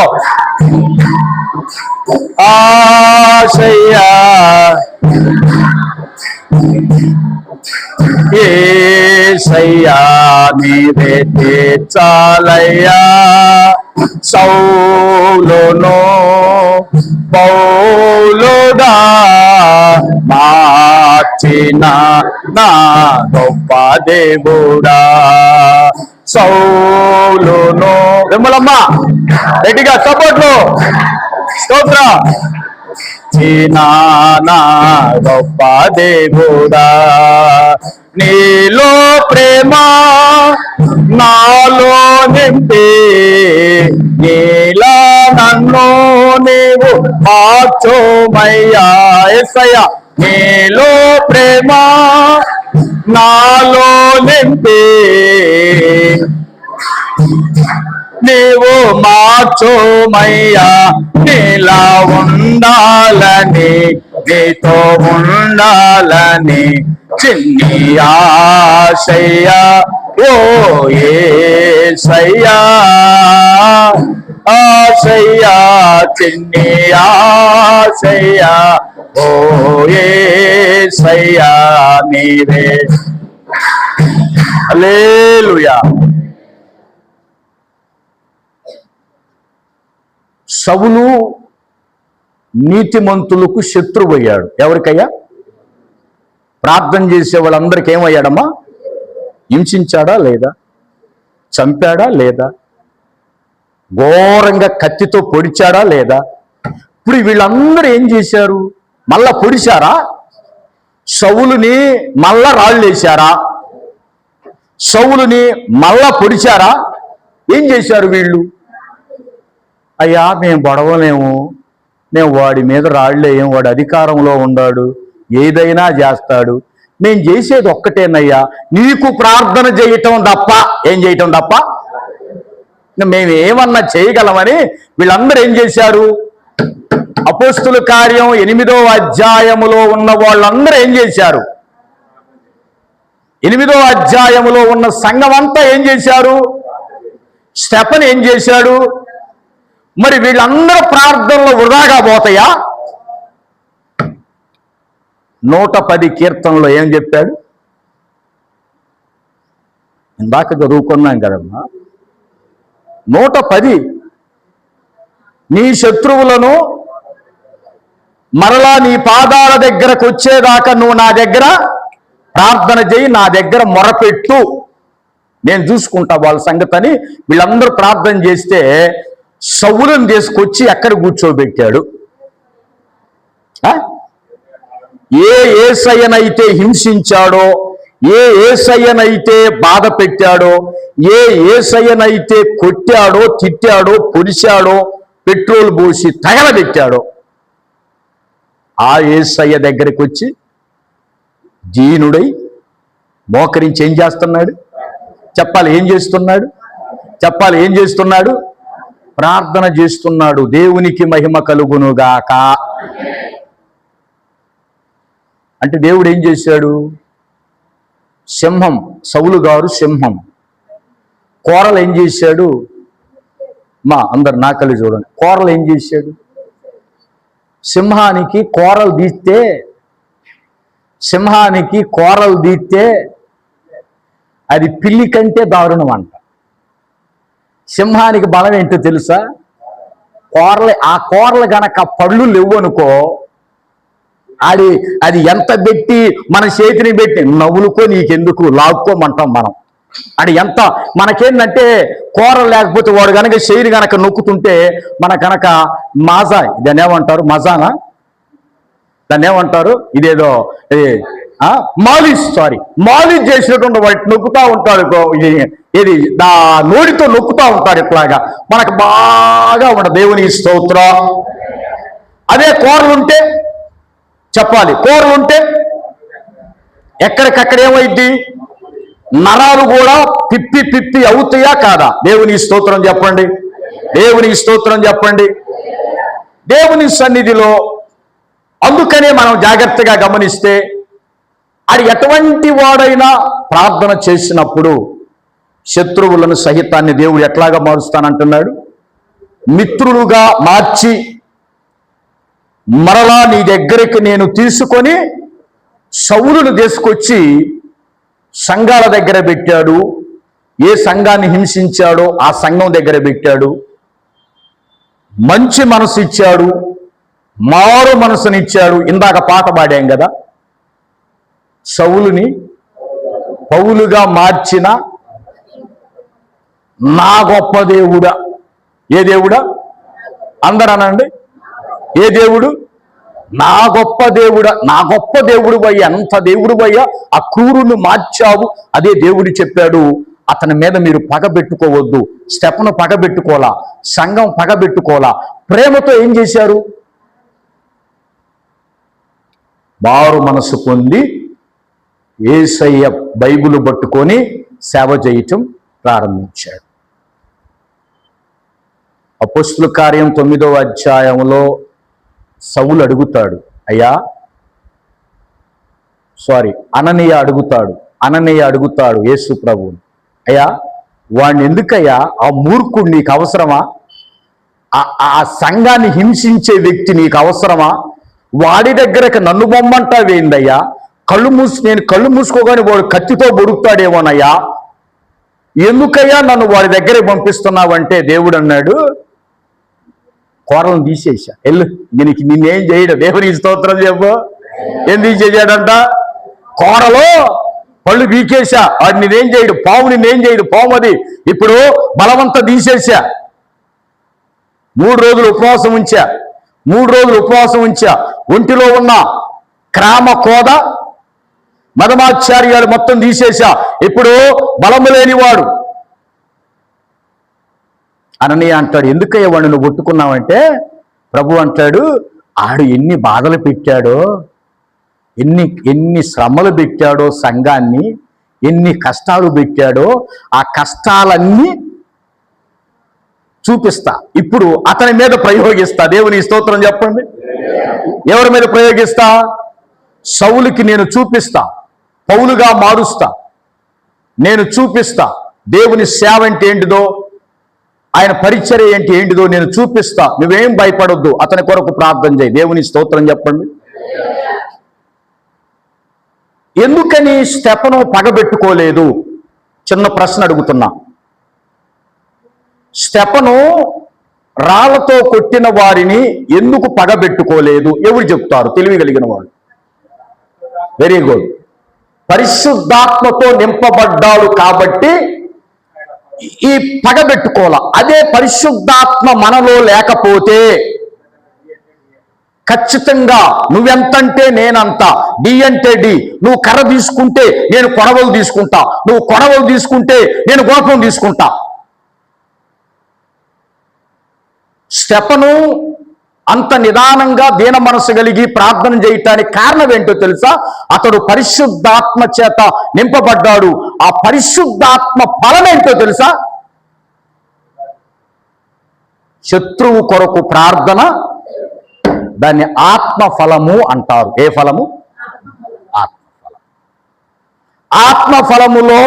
ఆశయ్యా యేసయ్యా నీవే తీర్చాలయ్యా సౌలును పౌలుగా మార్చిన నా గొప్ప దేవుడా. సౌలును విమలమ్మ గట్టిగా సపోర్ట్లు. స్తోత్ర. నా గొప్ప దేవుడా నీలో ప్రేమ నాలో నింపి నీలా నన్ను నీవు మార్చోమయ్యా. యేసయ్యా నీలో ప్రేమ నాలో నింపి నీవు మార్చోమయ్యా. నీలా ఉండాలని నీతో ఉండాలని చిన్ని ఆశయ్యా ఓ యేసయ్యా. ఆశయ్యా చిన్ని ఆశయ్యా ఓ యేసయ్యా నీవే. హల్లెలూయా. సౌలు నీతిమంతులకు శత్రువయ్యాడు. ఎవరికయ్యా? ప్రార్థన చేసే వాళ్ళందరికీ ఏమయ్యాడమ్మా? హింసించాడా లేదా? చంపాడా లేదా? ఘోరంగా కత్తితో పొడిచాడా లేదా? ఇప్పుడు వీళ్ళందరూ ఏం చేశారు? మళ్ళా పొడిచారా? సౌలుని మళ్ళా రాళ్ళు వేశారా? సౌలుని మళ్ళా పొడిచారా? ఏం చేశారు వీళ్ళు? అయ్యా మేము గొడవలేము, మేము వాడి మీద రాళ్ళేయం, వాడు అధికారంలో ఉన్నాడు, ఏదైనా చేస్తాడు, మేము చేసేది ఒక్కటేనయ్యా, నీకు ప్రార్థన చేయటం తప్ప. ఏం చేయటం తప్ప? మేము ఏమన్నా చేయగలమని వీళ్ళందరూ ఏం చేశారు? అపోస్తుల కార్యం 8వ అధ్యాయములో ఉన్న వాళ్ళందరూ ఏం చేశారు? 8వ అధ్యాయములో ఉన్న సంఘం అంతా ఏం చేశారు? స్టెఫన్ ఏం చేశాడు? మరి వీళ్ళందరూ ప్రార్థనలు వృధాగా పోతాయా? 110 కీర్తనలో ఏం చెప్పాడు? ఇందాక చదువుకున్నాం కదమ్మా. 110 నీ శత్రువులను మరలా నీ పాదాల దగ్గరకు వచ్చేదాకా నువ్వు నా దగ్గర ప్రార్థన చేయి, నా దగ్గర మొరపెట్టు, నేను చూసుకుంటా వాళ్ళ సంగతని వీళ్ళందరూ ప్రార్థన చేస్తే సౌలుని తీసుకొచ్చి ఎక్కడ కూర్చోబెట్టాడు? ఏ యేసయ్యనైతే హింసించాడో, ఏ యేసయ్యనైతే బాధ పెట్టాడో, ఏ యేసయ్యనైతే కొట్టాడో, తిట్టాడో, పొడిచాడో, పెట్రోల్ పోసి తగలబెట్టాడో ఆ యేసయ్య దగ్గరికి వచ్చి దీనుడై మోకరించి ఏం చేస్తున్నాడు? చెప్పాలి, ఏం చేస్తున్నాడు? చెప్పాలి, ఏం చేస్తున్నాడు? ప్రార్థన చేస్తున్నాడు. దేవునికి మహిమ కలుగునుగాక. అంటే దేవుడు ఏం చేశాడు? సింహం, సౌలు గారు సింహం. కోరలు ఏం చేశాడు? మా అందరు నాకలి చూడండి. కోరలు ఏం చేశాడు? సింహానికి కోరలు తీస్తే అది పిల్లి కంటే దారుణం అంట. సింహానికి బలం ఏంటో తెలుసా? ఆ కోరలు గనక పళ్ళు లేవనుకో, అది ఎంత పెట్టి మన చేతిని పెట్టి నవ్వులుకో, నీకెందుకు లాక్కోమంటాం మనం. అది ఎంత మనకేంటంటే కూరలు లేకపోతే వాడు కనుక శైలి కనుక నొక్కుతుంటే మన కనుక మాజా, దాన్ని ఏమంటారు? మజానా, దాన్ని ఏమంటారు? ఇదేదో మాలిష్ చేసినటువంటి వాటి నొక్కుతా ఉంటాడు. ఇది నోడితో నొక్కుతా ఉంటాడు. ఇట్లాగా మనకు బాగా ఉండదు. దేవుని స్తోత్రం. అదే కూరలు ఉంటే చెప్పాలి, కూరలు ఉంటే ఎక్కడికక్కడ ఏమైద్ది? నరాలు కూడా పిప్పి అవుతాయా కాదా? దేవుని స్తోత్రం చెప్పండి. దేవుని స్తోత్రం చెప్పండి. దేవుని సన్నిధిలో అందుకనే మనం జాగ్రత్తగా గమనిస్తే అది ఎటువంటి వాడైనా ప్రార్థన చేసినప్పుడు శత్రువులను సహితాన్ని దేవుడు ఎట్లాగా మారుస్తానంటున్నాడు? మిత్రులుగా మార్చి మరలా నీ దగ్గరికి నేను తీసుకొని సౌలును తీసుకొచ్చి సంఘాల దగ్గర పెట్టాడు. ఏ సంఘాన్ని హింసించాడో ఆ సంఘం దగ్గర పెట్టాడు. మంచి మనసు ఇచ్చాడు, మారు మనసునిచ్చాడు. ఇందాక పాట పాడాం కదా, సౌలుని పౌలుగా మార్చిన నా గొప్ప దేవుడా. ఏ దేవుడా? అందరూ అనండి, ఏ దేవుడు? నా గొప్ప దేవుడా. నా గొప్ప దేవుడు అయ్యా, అంత దేవుడు అయ్యా, ఆ క్రూరుని మార్చావు. అదే దేవుడు చెప్పాడు, అతని మీద మీరు పగబెట్టుకోవద్దు. స్టెఫను పగబెట్టుకోలా, సంఘం పగబెట్టుకోలా, ప్రేమతో ఏం చేశారు? మారు మనసు పొంది యేసయ్య బైబిల్ పట్టుకొని సేవ చేయటం ప్రారంభించాడు. అపోస్తలుల కార్యం 9వ అధ్యాయంలో సౌలు అడుగుతాడు, అననీయ అడుగుతాడు యేసు ప్రభువుని, అయ్యా వాడిని ఎందుకయ్యా, ఆ మూర్ఖుడు నీకు అవసరమా? ఆ సంఘాన్ని హింసించే వ్యక్తి నీకు అవసరమా? వాడి దగ్గరకు నన్ను బొమ్మంటావేందయ్యా? నేను కళ్ళు మూసుకోగానే వాడు కత్తితో బొడుకుతాడేమోనయ్యా, ఎందుకయ్యా నన్ను వాడి దగ్గరే పంపిస్తున్నావంటే దేవుడు అన్నాడు, కోరలను తీసేసా, వెళ్ళు, దీనికి నిన్నేం చేయడు. దేవునికి స్తోత్రం చెప్పు. ఏం తీసేసాడంట? కోరలో పళ్ళు బీకేసా, వాడు నేనేం చేయడు. పాము నిన్నేం చేయడు. పాము అది ఇప్పుడు బలవంతా తీసేసా. 3 రోజులు ఉపవాసం ఉంచా. ఒంటిలో ఉన్న క్రామ కోద మదమాచార్యాలు మొత్తం తీసేసా. ఇప్పుడు బలము లేనివాడు. అననీయ అంటాడు, ఎందుకయ్యా వాడిని నువ్వు కొట్టుకున్నావంటే, ప్రభు అంటాడు, ఆడు ఎన్ని బాధలు పెట్టాడో, ఎన్ని శ్రమలు పెట్టాడో సంఘాన్ని, ఎన్ని కష్టాలు పెట్టాడో, ఆ కష్టాలన్నీ చూపిస్తా, ఇప్పుడు అతని మీద ప్రయోగిస్తా. దేవుని స్తోత్రం చెప్పండి. ఎవరి మీద ప్రయోగిస్తా? సౌలుకి నేను చూపిస్తా, పౌలుగా మారుస్తా, నేను చూపిస్తా. దేవుని సేవ అంటే ఏంటిదో, ఆయన పరిచర్య ఏంటిదో నేను చూపిస్తా. నువ్వేం భయపడొద్దు, అతని కొరకు ప్రార్థన చేయి. దేవుని స్తోత్రం చెప్పండి. ఎందుకని స్టెఫను పగబెట్టుకోలేదు? చిన్న ప్రశ్న అడుగుతున్నా. స్టెఫను రాళ్లతో కొట్టిన వారిని ఎందుకు పగబెట్టుకోలేదు? ఎవరు చెప్తారు? తెలివి కలిగిన వాళ్ళు. Very good. పరిశుద్ధాత్మతో నింపబడ్డాడు కాబట్టి ఈ పగబెట్టుకోవాల. అదే పరిశుద్ధాత్మ మనలో లేకపోతే ఖచ్చితంగా నువ్వెంతంటే నేనంత, డి అంటే డి. నువ్వు కర్ర తీసుకుంటే నేను కొడవలు తీసుకుంటా, నువ్వు కొడవలు తీసుకుంటే నేను గోపం తీసుకుంటా. స్టెఫను అంత నిదానంగా దీన మనసు కలిగి ప్రార్థన చేయటానికి కారణం ఏంటో తెలుసా? అతడు పరిశుద్ధాత్మ చేత నింపబడ్డాడు. ఆ పరిశుద్ధాత్మ ఫలం ఏంటో తెలుసా? శత్రువు కొరకు ప్రార్థన. దాన్ని ఆత్మఫలము అంటారు. ఏ ఫలము? ఆత్మఫలం. ఆత్మఫలములో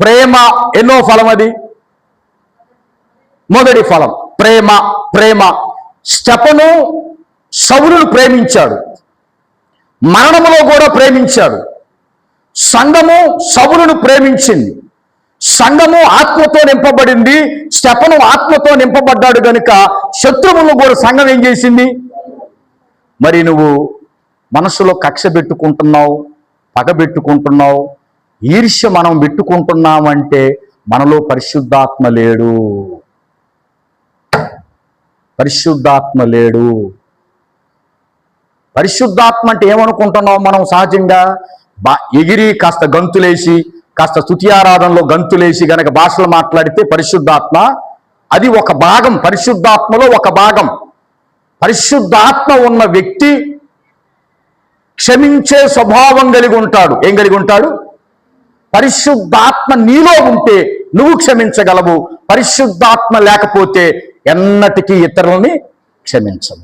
ప్రేమ ఎన్నో ఫలం? అది మొదటి ఫలం ప్రేమ. స్టెఫను సౌలును ప్రేమించాడు, మరణములో కూడా ప్రేమించాడు. సంఘము సౌలును ప్రేమించింది. సంఘము ఆత్మతో నింపబడింది. స్టెఫను ఆత్మతో నింపబడ్డాడు గనుక శత్రువులను కూడా సంఘం ఏం చేసింది? మరి నువ్వు మనసులో కక్ష పెట్టుకుంటున్నావు, పగ పెట్టుకుంటున్నావు, ఈర్ష్య మనం పెట్టుకుంటున్నామంటే మనలో పరిశుద్ధాత్మ లేడు. పరిశుద్ధాత్మ అంటే ఏమనుకుంటున్నావు మనం? సహజంగా ఎగిరి కాస్త గంతులేసి, కాస్త స్తుతియారాధనలో గంతులేసి గనక భాషలు మాట్లాడితే పరిశుద్ధాత్మ. అది ఒక భాగం, పరిశుద్ధాత్మలో ఒక భాగం. పరిశుద్ధాత్మ ఉన్న వ్యక్తి క్షమించే స్వభావం కలిగి ఉంటాడు. ఏం కలిగి ఉంటాడు? పరిశుద్ధాత్మ నీలో ఉంటే నువ్వు క్షమించగలవు. పరిశుద్ధాత్మ లేకపోతే ఎన్నటికీ ఇతరులని క్షమించవు.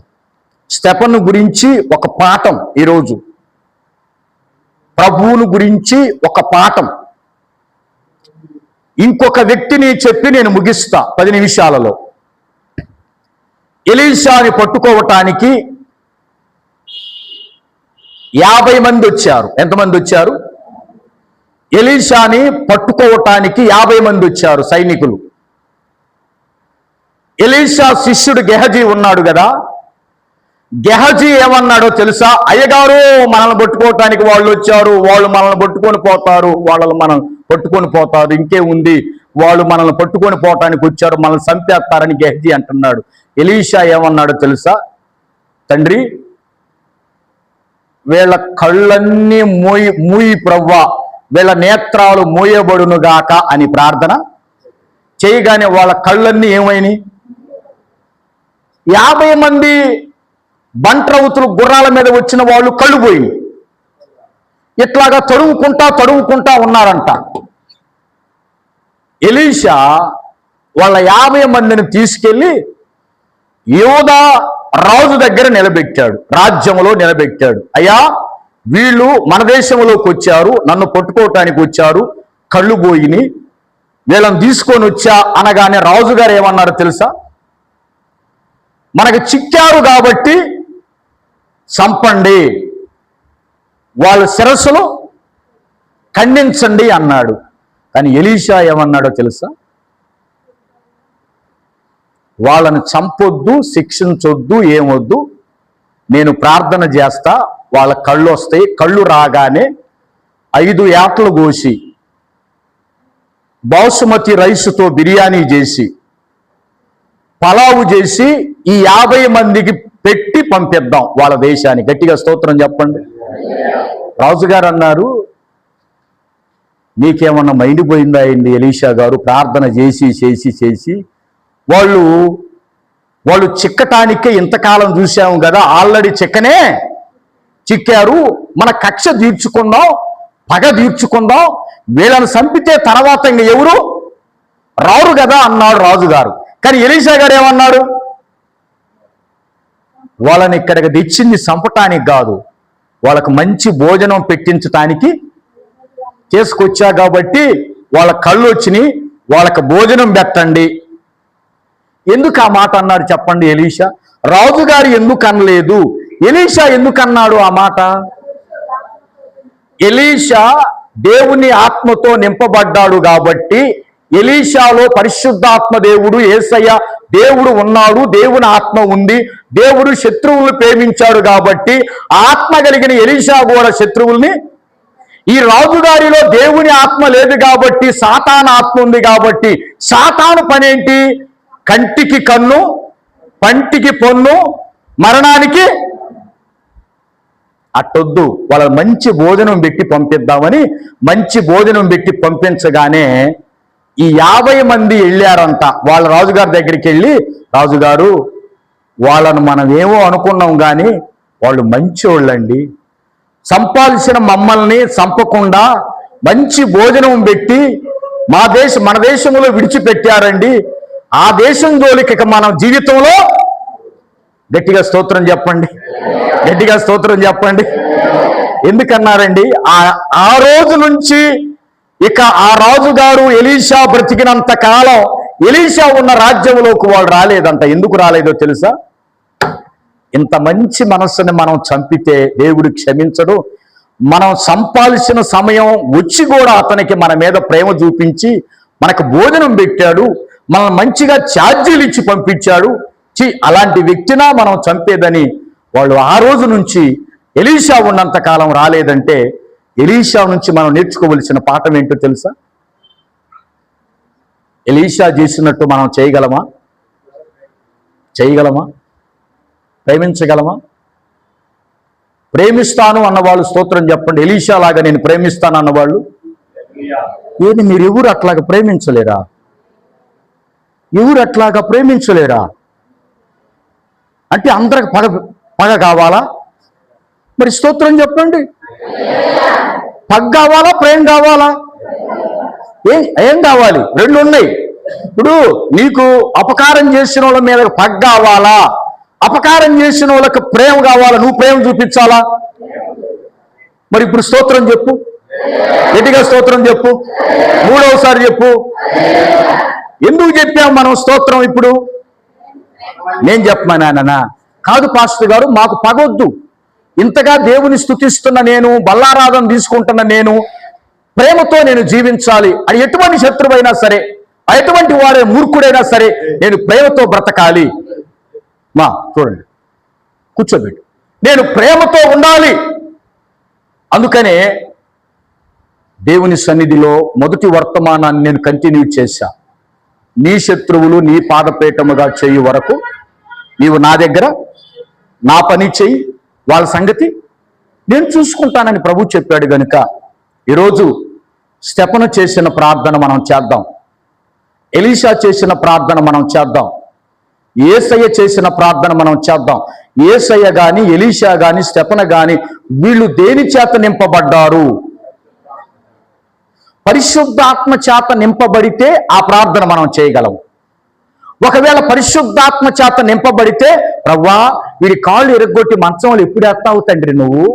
స్టెఫను గురించి ఒక పాఠం ఈరోజు, ప్రభువును గురించి ఒక పాఠం. ఇంకొక వ్యక్తిని చెప్పి నేను ముగిస్తా 10 నిమిషాలలో. ఎలీషాని పట్టుకోవటానికి 50 మంది వచ్చారు. ఎంతమంది వచ్చారు? ఎలీషాని పట్టుకోవటానికి 50 మంది వచ్చారు సైనికులు. ఎలీషా శిష్యుడు గెహజీ ఉన్నాడు కదా, గెహజీ ఏమన్నాడో తెలుసా? అయ్యగారు, మనల్ని పట్టుకోవటానికి వాళ్ళు వచ్చారు, వాళ్ళు మనల్ని పట్టుకొని పోతారు, వాళ్ళు మనం పట్టుకొని పోతారు, ఇంకే ఉంది, వాళ్ళు మనల్ని పట్టుకొని పోవటానికి వచ్చారు, మనల్ని చంపేస్తారని గెహజీ అంటున్నాడు. ఎలీషా ఏమన్నాడో తెలుసా? తండ్రి, వీళ్ళ కళ్ళన్నీ మూయి ప్రవ్వా, వీళ్ళ నేత్రాలు మూయబడునుగాక అని ప్రార్థన చేయగానే వాళ్ళ కళ్ళన్నీ ఏమైనాయి? 50 మంది బంట్రవుతులు గుర్రాల మీద వచ్చిన వాళ్ళు కళ్ళు పోయినాయి. ఇట్లాగా తడువుకుంటా ఉన్నారంట. ఎలీషా వాళ్ళ 50 మందిని తీసుకెళ్ళి యోధా రాజు దగ్గర నిలబెట్టాడు, రాజ్యంలో నిలబెట్టాడు. అయ్యా, వీళ్ళు మన దేశంలోకి వచ్చారు, నన్ను పట్టుకోవటానికి వచ్చారు, కళ్ళు పోయిని, వీళ్ళని తీసుకొని వచ్చా అనగానే రాజుగారు ఏమన్నారు తెలుసా? మనకు చిక్కారు కాబట్టి చంపండి, వాళ్ళ శిరస్సులు ఖండించండి అన్నాడు. కానీ ఎలీషా ఏమన్నాడో తెలుసా? వాళ్ళని చంపొద్దు, శిక్షించొద్దు, ఏమొద్దు, నేను ప్రార్థన చేస్తా, వాళ్ళ కళ్ళు వస్తాయి, కళ్ళు రాగానే 5 యాటలు కోసి బాసుమతి రైసుతో బిర్యానీ చేసి పలావు చేసి ఈ 50 మందికి పెట్టి పంపిద్దాం వాళ్ళ దేశానికి. గట్టిగా స్తోత్రం చెప్పండి. రాజుగారు అన్నారు, నీకేమన్నా మైండ్ పోయిందా అండి ఎలీషా గారు? ప్రార్థన చేసి వాళ్ళు చిక్కటానికే ఇంతకాలం చూసాము కదా, ఆల్రెడీ చిక్కారు, మన కక్ష తీర్చుకుందాం, పగ తీర్చుకుందాం, వీళ్ళని చంపితే తర్వాత ఇంక ఎవరు రారు కదా అన్నాడు రాజుగారు. కానీ ఎలీషా గారు ఏమన్నారు? వాళ్ళని ఇక్కడికి తెచ్చింది చంపటానికి కాదు, వాళ్ళకు మంచి భోజనం పెట్టించటానికి చేసుకొచ్చా కాబట్టి వాళ్ళ కళ్ళు వచ్చినాయి, వాళ్ళకి భోజనం పెట్టండి. ఎందుకు ఆ మాట అన్నాడు చెప్పండి ఎలీషా? రాజుగారు ఎందుకు అనలేదు, ఎలీషా ఎందుకు అన్నాడు ఆ మాట? ఎలీషా దేవుని ఆత్మతో నింపబడ్డాడు కాబట్టి, ఎలీషాలో పరిశుద్ధాత్మ దేవుడు యేసయ్య దేవుడు ఉన్నాడు, దేవుని ఆత్మ ఉంది, దేవుడు శత్రువులను ప్రేమించాడు కాబట్టి ఆత్మ కలిగిన ఎలీషా కూడా శత్రువుల్ని, ఈ రాజుగారిలో దేవుని ఆత్మ లేదు కాబట్టి సాతాను ఆత్మ ఉంది కాబట్టి, సాతాను పనేంటి? కంటికి కన్ను, పంటికి పొన్ను, మరణానికి. అట్టొద్దు, వాళ్ళ మంచి భోజనం పెట్టి పంపిద్దామని మంచి భోజనం పెట్టి పంపించగానే ఈ 50 మంది వెళ్ళారంట వాళ్ళ రాజుగారి దగ్గరికి వెళ్ళి, రాజుగారు, వాళ్ళను మనం ఏమో అనుకున్నాం కానీ వాళ్ళు మంచోళ్ళండి, చంపాల్సిన మమ్మల్ని చంపకుండా మంచి భోజనం పెట్టి మన దేశంలో విడిచిపెట్టారండి, ఆ దేశం జోలికి మనం జీవితంలో. గట్టిగా స్తోత్రం చెప్పండి, గట్టిగా స్తోత్రం చెప్పండి. ఎందుకన్నారండి? ఆ రోజు నుంచి ఇక ఆ రాజుగారు ఎలీషా బ్రతికినంత కాలం ఎలీషా ఉన్న రాజ్యంలోకి వాళ్ళు రాలేదంట. ఎందుకు రాలేదో తెలుసా? ఇంత మంచి మనస్సుని మనం చంపితే దేవుడు క్షమించడు. మనం చంపాల్సిన సమయం వచ్చి కూడా అతనికి మన మీద ప్రేమ చూపించి మనకు భోజనం పెట్టాడు, మనం మంచిగా ఛార్జీలు ఇచ్చి పంపించాడు, అలాంటి వ్యక్తినా మనం చంపేదని వాళ్ళు ఆ రోజు నుంచి ఎలీషా ఉన్నంత కాలం రాలేదంటే, ఎలీషా నుంచి మనం నేర్చుకోవలసిన పాఠం ఏంటో తెలుసా? ఎలీషా చేసినట్టు మనం చేయగలమా? ప్రేమించగలమా? ప్రేమిస్తాను అన్నవాళ్ళు స్తోత్రం చెప్పండి. ఎలీషా లాగా నేను ప్రేమిస్తాను అన్నవాళ్ళు ఏది? మీరు ఎవరు అట్లాగా ప్రేమించలేరా? అంటే అందరికి పగ కావాలా? మరి స్తోత్రం చెప్పండి. పగ కావాలా, ప్రేమ కావాలా? ఏం కావాలి? రెండు ఉన్నాయి. ఇప్పుడు నీకు అపకారం చేసిన వాళ్ళ మీద పగ కావాలా, అపకారం చేసిన వాళ్ళకి ప్రేమ కావాలా? నువ్వు ప్రేమ చూపించాలా? మరి ఇప్పుడు స్తోత్రం చెప్పు. గట్టిగా స్తోత్రం చెప్పు. మూడవసారి చెప్పు. ఎందుకు చెప్పాం మనం స్తోత్రం ఇప్పుడు? నేను చెప్పమన్నానా? కాదు పాస్టర్ గారు, మాకు పగొద్దు. ఇంతగా దేవుని స్తుతిస్తున్న నేను, బల్లారాధన తీసుకుంటున్న నేను, ప్రేమతో నేను జీవించాలి. అది ఎటువంటి శత్రువైనా సరే, ఎటువంటి వాడే మూర్ఖుడైనా సరే, నేను ప్రేమతో బ్రతకాలి. మా చూడండి, కూర్చోబెట్టు. నేను ప్రేమతో ఉండాలి. అందుకనే దేవుని సన్నిధిలో మొదటి వర్తమానాన్ని నేను కంటిన్యూ చేశా. నీ శత్రువులు నీ పాదపీఠముగా చేయు వరకు నీవు నా దగ్గర నా పని చెయ్యి, వాళ్ళ సంగతి నేను చూసుకుంటానని ప్రభు చెప్పాడు. గనుక ఈరోజు స్టెఫను చేసిన ప్రార్థన మనం చేద్దాం. ఎలీషా చేసిన ప్రార్థన మనం చేద్దాం. యేసయ్య చేసిన ప్రార్థన మనం చేద్దాం. యేసయ్య గాని, ఎలీషా గాని, స్టెఫను గాని వీళ్ళు దేని చేత నింపబడ్డారు? పరిశుద్ధాత్మ చేత నింపబడితే ఆ ప్రార్థన మనం చేయగలం. ఒకవేళ పరిశుద్ధాత్మ చేత నింపబడితే, ప్రవ్వా వీడి కాళ్ళు ఎరగొట్టి మంచంలో ఎప్పుడు వేస్తావు తండ్రి నువ్వు?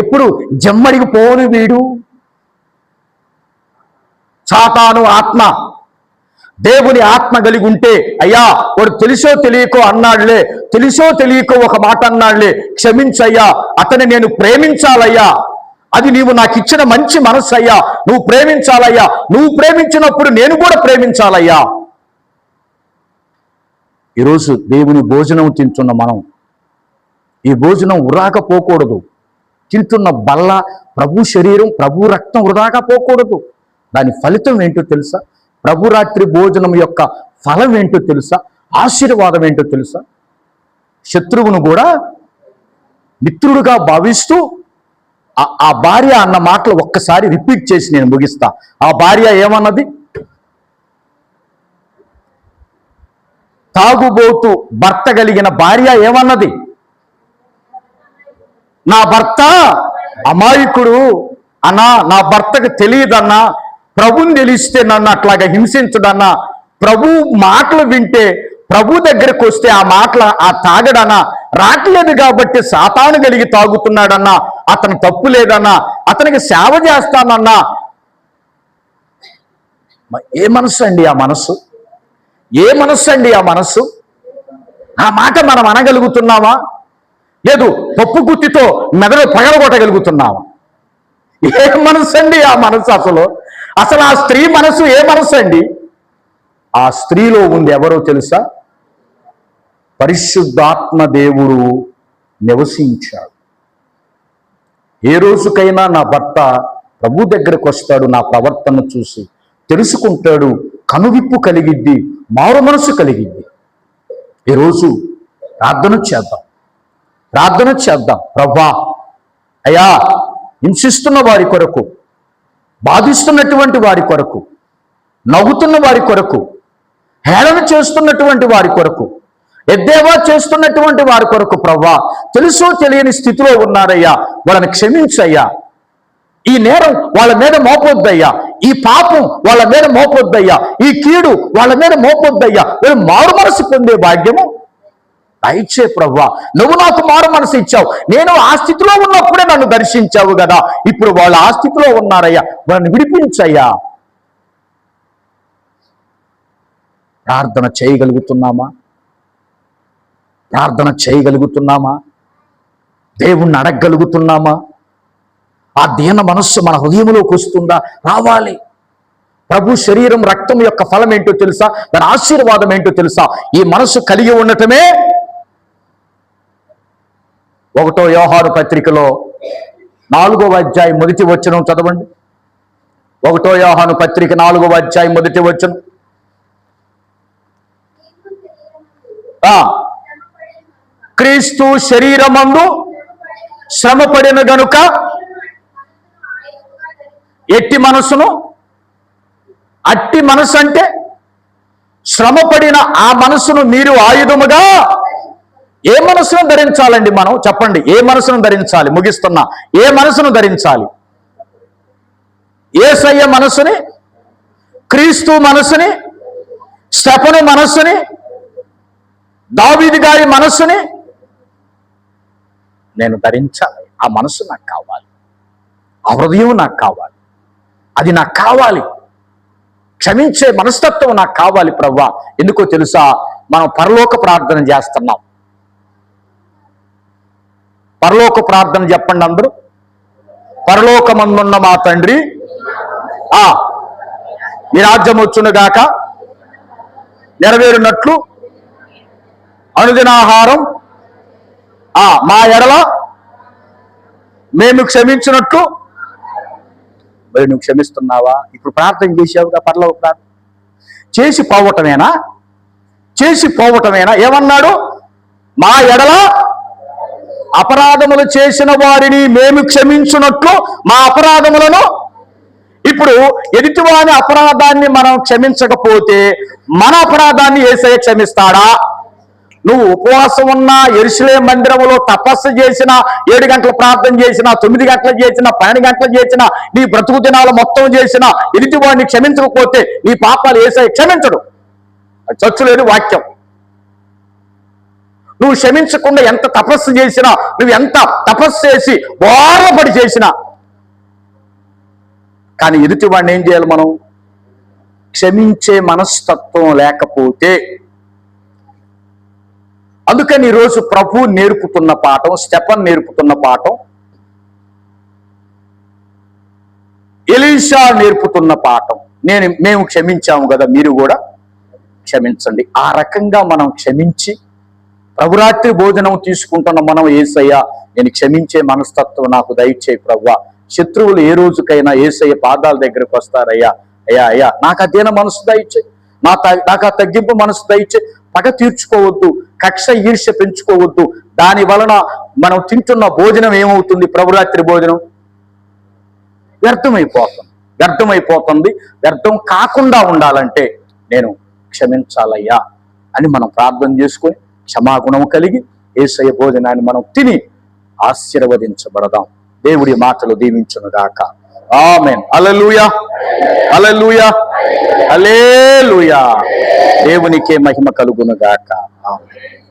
ఎప్పుడు జమ్మడికి పోను వీడు. సాతాను ఆత్మ, దేవుని ఆత్మ కలిగి ఉంటే, అయ్యా వాడు తెలుసో తెలియకో అన్నాడులే, తెలుసో తెలియకో ఒక మాట అన్నాడులే, క్షమించయ్యా, అతన్ని నేను ప్రేమించాలయ్యా, అది నీవు నాకు ఇచ్చిన మంచి మనస్సు అయ్యా, నువ్వు ప్రేమించాలయ్యా, నువ్వు ప్రేమించినప్పుడు నేను కూడా ప్రేమించాలయ్యా. ఈరోజు దేవుని భోజనం తింటున్న మనం, ఈ భోజనం వృధాగా పోకూడదు. తింటున్న బల్ల ప్రభు శరీరం, ప్రభు రక్తం వృధాగా పోకూడదు. దాని ఫలితం ఏంటో తెలుసా? ప్రభు రాత్రి భోజనం యొక్క ఫలం ఏంటో తెలుసా? ఆశీర్వాదం ఏంటో తెలుసా? శత్రువును కూడా మిత్రుడుగా భావిస్తూ ఆ భార్య అన్న మాటలు ఒక్కసారి రిపీట్ చేసి నేను ముగిస్తా. ఆ భార్య ఏమన్నది? తాగుబోతు భర్త కలిగిన భార్య ఏమన్నది? నా భర్త అమాయకుడు అన్నా, నా భర్తకు తెలియదన్నా, ప్రభుని తెలిస్తే నన్ను అట్లాగా హింసించడన్నా, ప్రభు మాటలు వింటే, ప్రభు దగ్గరకు వస్తే ఆ మాటలు ఆ తాగడన్నా, రాట్లేదు కాబట్టి సాతాను కలిగి తాగుతున్నాడన్నా, అతను తప్పు లేదన్నా, అతనికి సేవ చేస్తానన్నా. ఏ మనస్సు అండి ఆ మనస్సు? ఏ మనస్సు అండి ఆ మనస్సు? ఆ మాట మనం అనగలుగుతున్నామా? లేదు పప్పు గుత్తితో మెదడు పగలగొట్టగలుగుతున్నామా? ఏ మనస్సు అండి ఆ మనస్సు? అసలు ఆ స్త్రీ మనసు ఏ మనసు అండి? ఆ స్త్రీలో ఉంది ఎవరో తెలుసా? పరిశుద్ధాత్మ దేవుడు నివసించాడు. ఏ రోజుకైనా నా భర్త ప్రభు దగ్గరకు వస్తాడు, నా ప్రవర్తన చూసి తెలుసుకుంటాడు, కనువిప్పు కలిగిద్ది, మారు మనసు కలిగిద్ది. ఈరోజు ప్రార్థన చేద్దాం. ప్రభువా అయ్యా, హింసిస్తున్న వారి కొరకు, బాధిస్తున్నటువంటి వారి కొరకు, నవ్వుతున్న వారి కొరకు, హేళన చేస్తున్నటువంటి వారి కొరకు, ఎద్దేవా చేస్తున్నటువంటి వారి కొరకు ప్రభువా, తెలుసో తెలియని స్థితిలో ఉన్నారయ్యా, వాళ్ళని క్షమించయ్యా. ఈ నేరం వాళ్ళ మీద మోపొద్దయ్యా, ఈ పాపం వాళ్ళ మీద మోపొద్దయ్యా, ఈ కీడు వాళ్ళ మీద మోపొద్దయ్యా. వీళ్ళు మారు మనసు పొందే భాగ్యము దయచే ప్రభువా. నువ్వు నాకు మారు మనసు ఇచ్చావు, నేను ఆ స్థితిలో ఉన్నప్పుడే నన్ను దర్శించావు కదా, ఇప్పుడు వాళ్ళు ఆ స్థితిలో ఉన్నారయ్యా, వాళ్ళని విడిపించయ్యా. ప్రార్థన చేయగలుగుతున్నామా? దేవుణ్ణి అడగగలుగుతున్నామా? ఆ దీన మనస్సు మన హృదయంలోకి వస్తుందా? రావాలి. ప్రభు శరీరం రక్తం యొక్క ఫలం ఏంటో తెలుసా? దాని ఆశీర్వాదం ఏంటో తెలుసా? ఈ మనస్సు కలిగి ఉండటమే 1 యోహాను పత్రికలో 4వ అధ్యాయం మొదటి వచనం చదవండి. 1 యోహాను పత్రిక 4వ అధ్యాయం మొదటి వచనం. క్రీస్తు శరీరమందు శ్రమపడిన గనుక ఎట్టి మనసును, అట్టి మనసు అంటే శ్రమపడిన ఆ మనసును మీరు ఆయుధముగా, ఏ మనసును ధరించాలండి మనం? చెప్పండి, ఏ మనసును ధరించాలి? ముగిస్తున్నా. ఏ మనసును ధరించాలి? యేసయ్య మనసుని, క్రీస్తు మనసుని, స్టెఫను మనసుని, దావీదు గారి మనసుని, నేను ధరించాలి. ఆ మనసు నాకు కావాలి, ఆ హృదయం నాకు కావాలి, అది నాకు కావాలి. క్షమించే మనస్తత్వం నాకు కావాలి ప్రభువా. ఎందుకో తెలుసా, మనం పరలోక ప్రార్థన చేస్తున్నాం. పరలోక ప్రార్థన చెప్పండి అందరూ. పరలోకమందున్న మా తండ్రి, నీ రాజ్యం వచ్చునుగాక, నెరవేరునట్లు అనుదినాహారం మా ఎడల మేము క్షమించినట్లు. మరి నువ్వు క్షమిస్తున్నావా? ఇప్పుడు ప్రార్థన చేసావుగా, పరలోక ప్రార్థన చేసి పోవటమేనా? ఏమన్నాడు? మా ఎడల అపరాధములు చేసిన వారిని మేము క్షమించున్నట్లు మా అపరాధములను. ఇప్పుడు ఎదుటివాని అపరాధాన్ని మనం క్షమించకపోతే మన అపరాధాన్ని యేసయ్య క్షమిస్తాడా? నువ్వు ఉపవాసం ఉన్నా, యెరూషలేము మందిరములో తపస్సు చేసిన, 7 గంటలు ప్రార్థన చేసిన, 9 గంటలు చేసిన, 12 గంటలు చేసిన, నీ బ్రతుకు దినాలు మొత్తం చేసిన ఎదుటివాడిని క్షమించకపోతే నీ పాపాలు యేసయ్య క్షమించడు. చచ్చులేని వాక్యం. నువ్వు క్షమించకుండా ఎంత తపస్సు చేసినా, నువ్వు ఎంత తపస్సు చేసి బోర్లపడి చేసినా, కానీ ఎదుటివాడిని ఏం చేయాలి? మనం క్షమించే మనస్తత్వం లేకపోతే. అందుకని ఈరోజు ప్రభు నేర్పుతున్న పాఠం, స్టెఫన్ నేర్పుతున్న పాఠం, ఎలీషా నేర్పుతున్న పాఠం. మేము క్షమించాము కదా, మీరు కూడా క్షమించండి. ఆ రకంగా మనం క్షమించి ప్రభురాత్రి భోజనం తీసుకుంటున్న మనం, యేసయ్య నేను క్షమించే మనస్తత్వం నాకు దయచేయి ప్రభువా. శత్రువులు ఏ రోజుకైనా యేసయ్య పాదాల దగ్గరకు వస్తారయ్యా, అయ్యా నాకు అదేనా మనసు దయచేయి, నాకు ఆ తగ్గింపు మనసు దయచేయి. పగ తీర్చుకోవద్దు, కక్ష ఈర్ష్య పెంచుకోవద్దు. దాని వలన మనం తింటున్న భోజనం ఏమవుతుంది? ప్రభురాత్రి భోజనం వ్యర్థమైపోతుంది. వ్యర్థం కాకుండా ఉండాలంటే నేను క్షమించాలయ్యా అని మనం ప్రార్థన చేసుకొని క్షమాగుణం కలిగి యేసయ్య భోజనాన్ని మనం తిని ఆశీర్వదించబడదాం. దేవుడి మాటలు దీవించునుగాక. ఆమేన్. హల్లెలూయా, హల్లెలూయా, హల్లెలూయా. దేవునికే మహిమ కలుగునుగాక. ఆమేన్.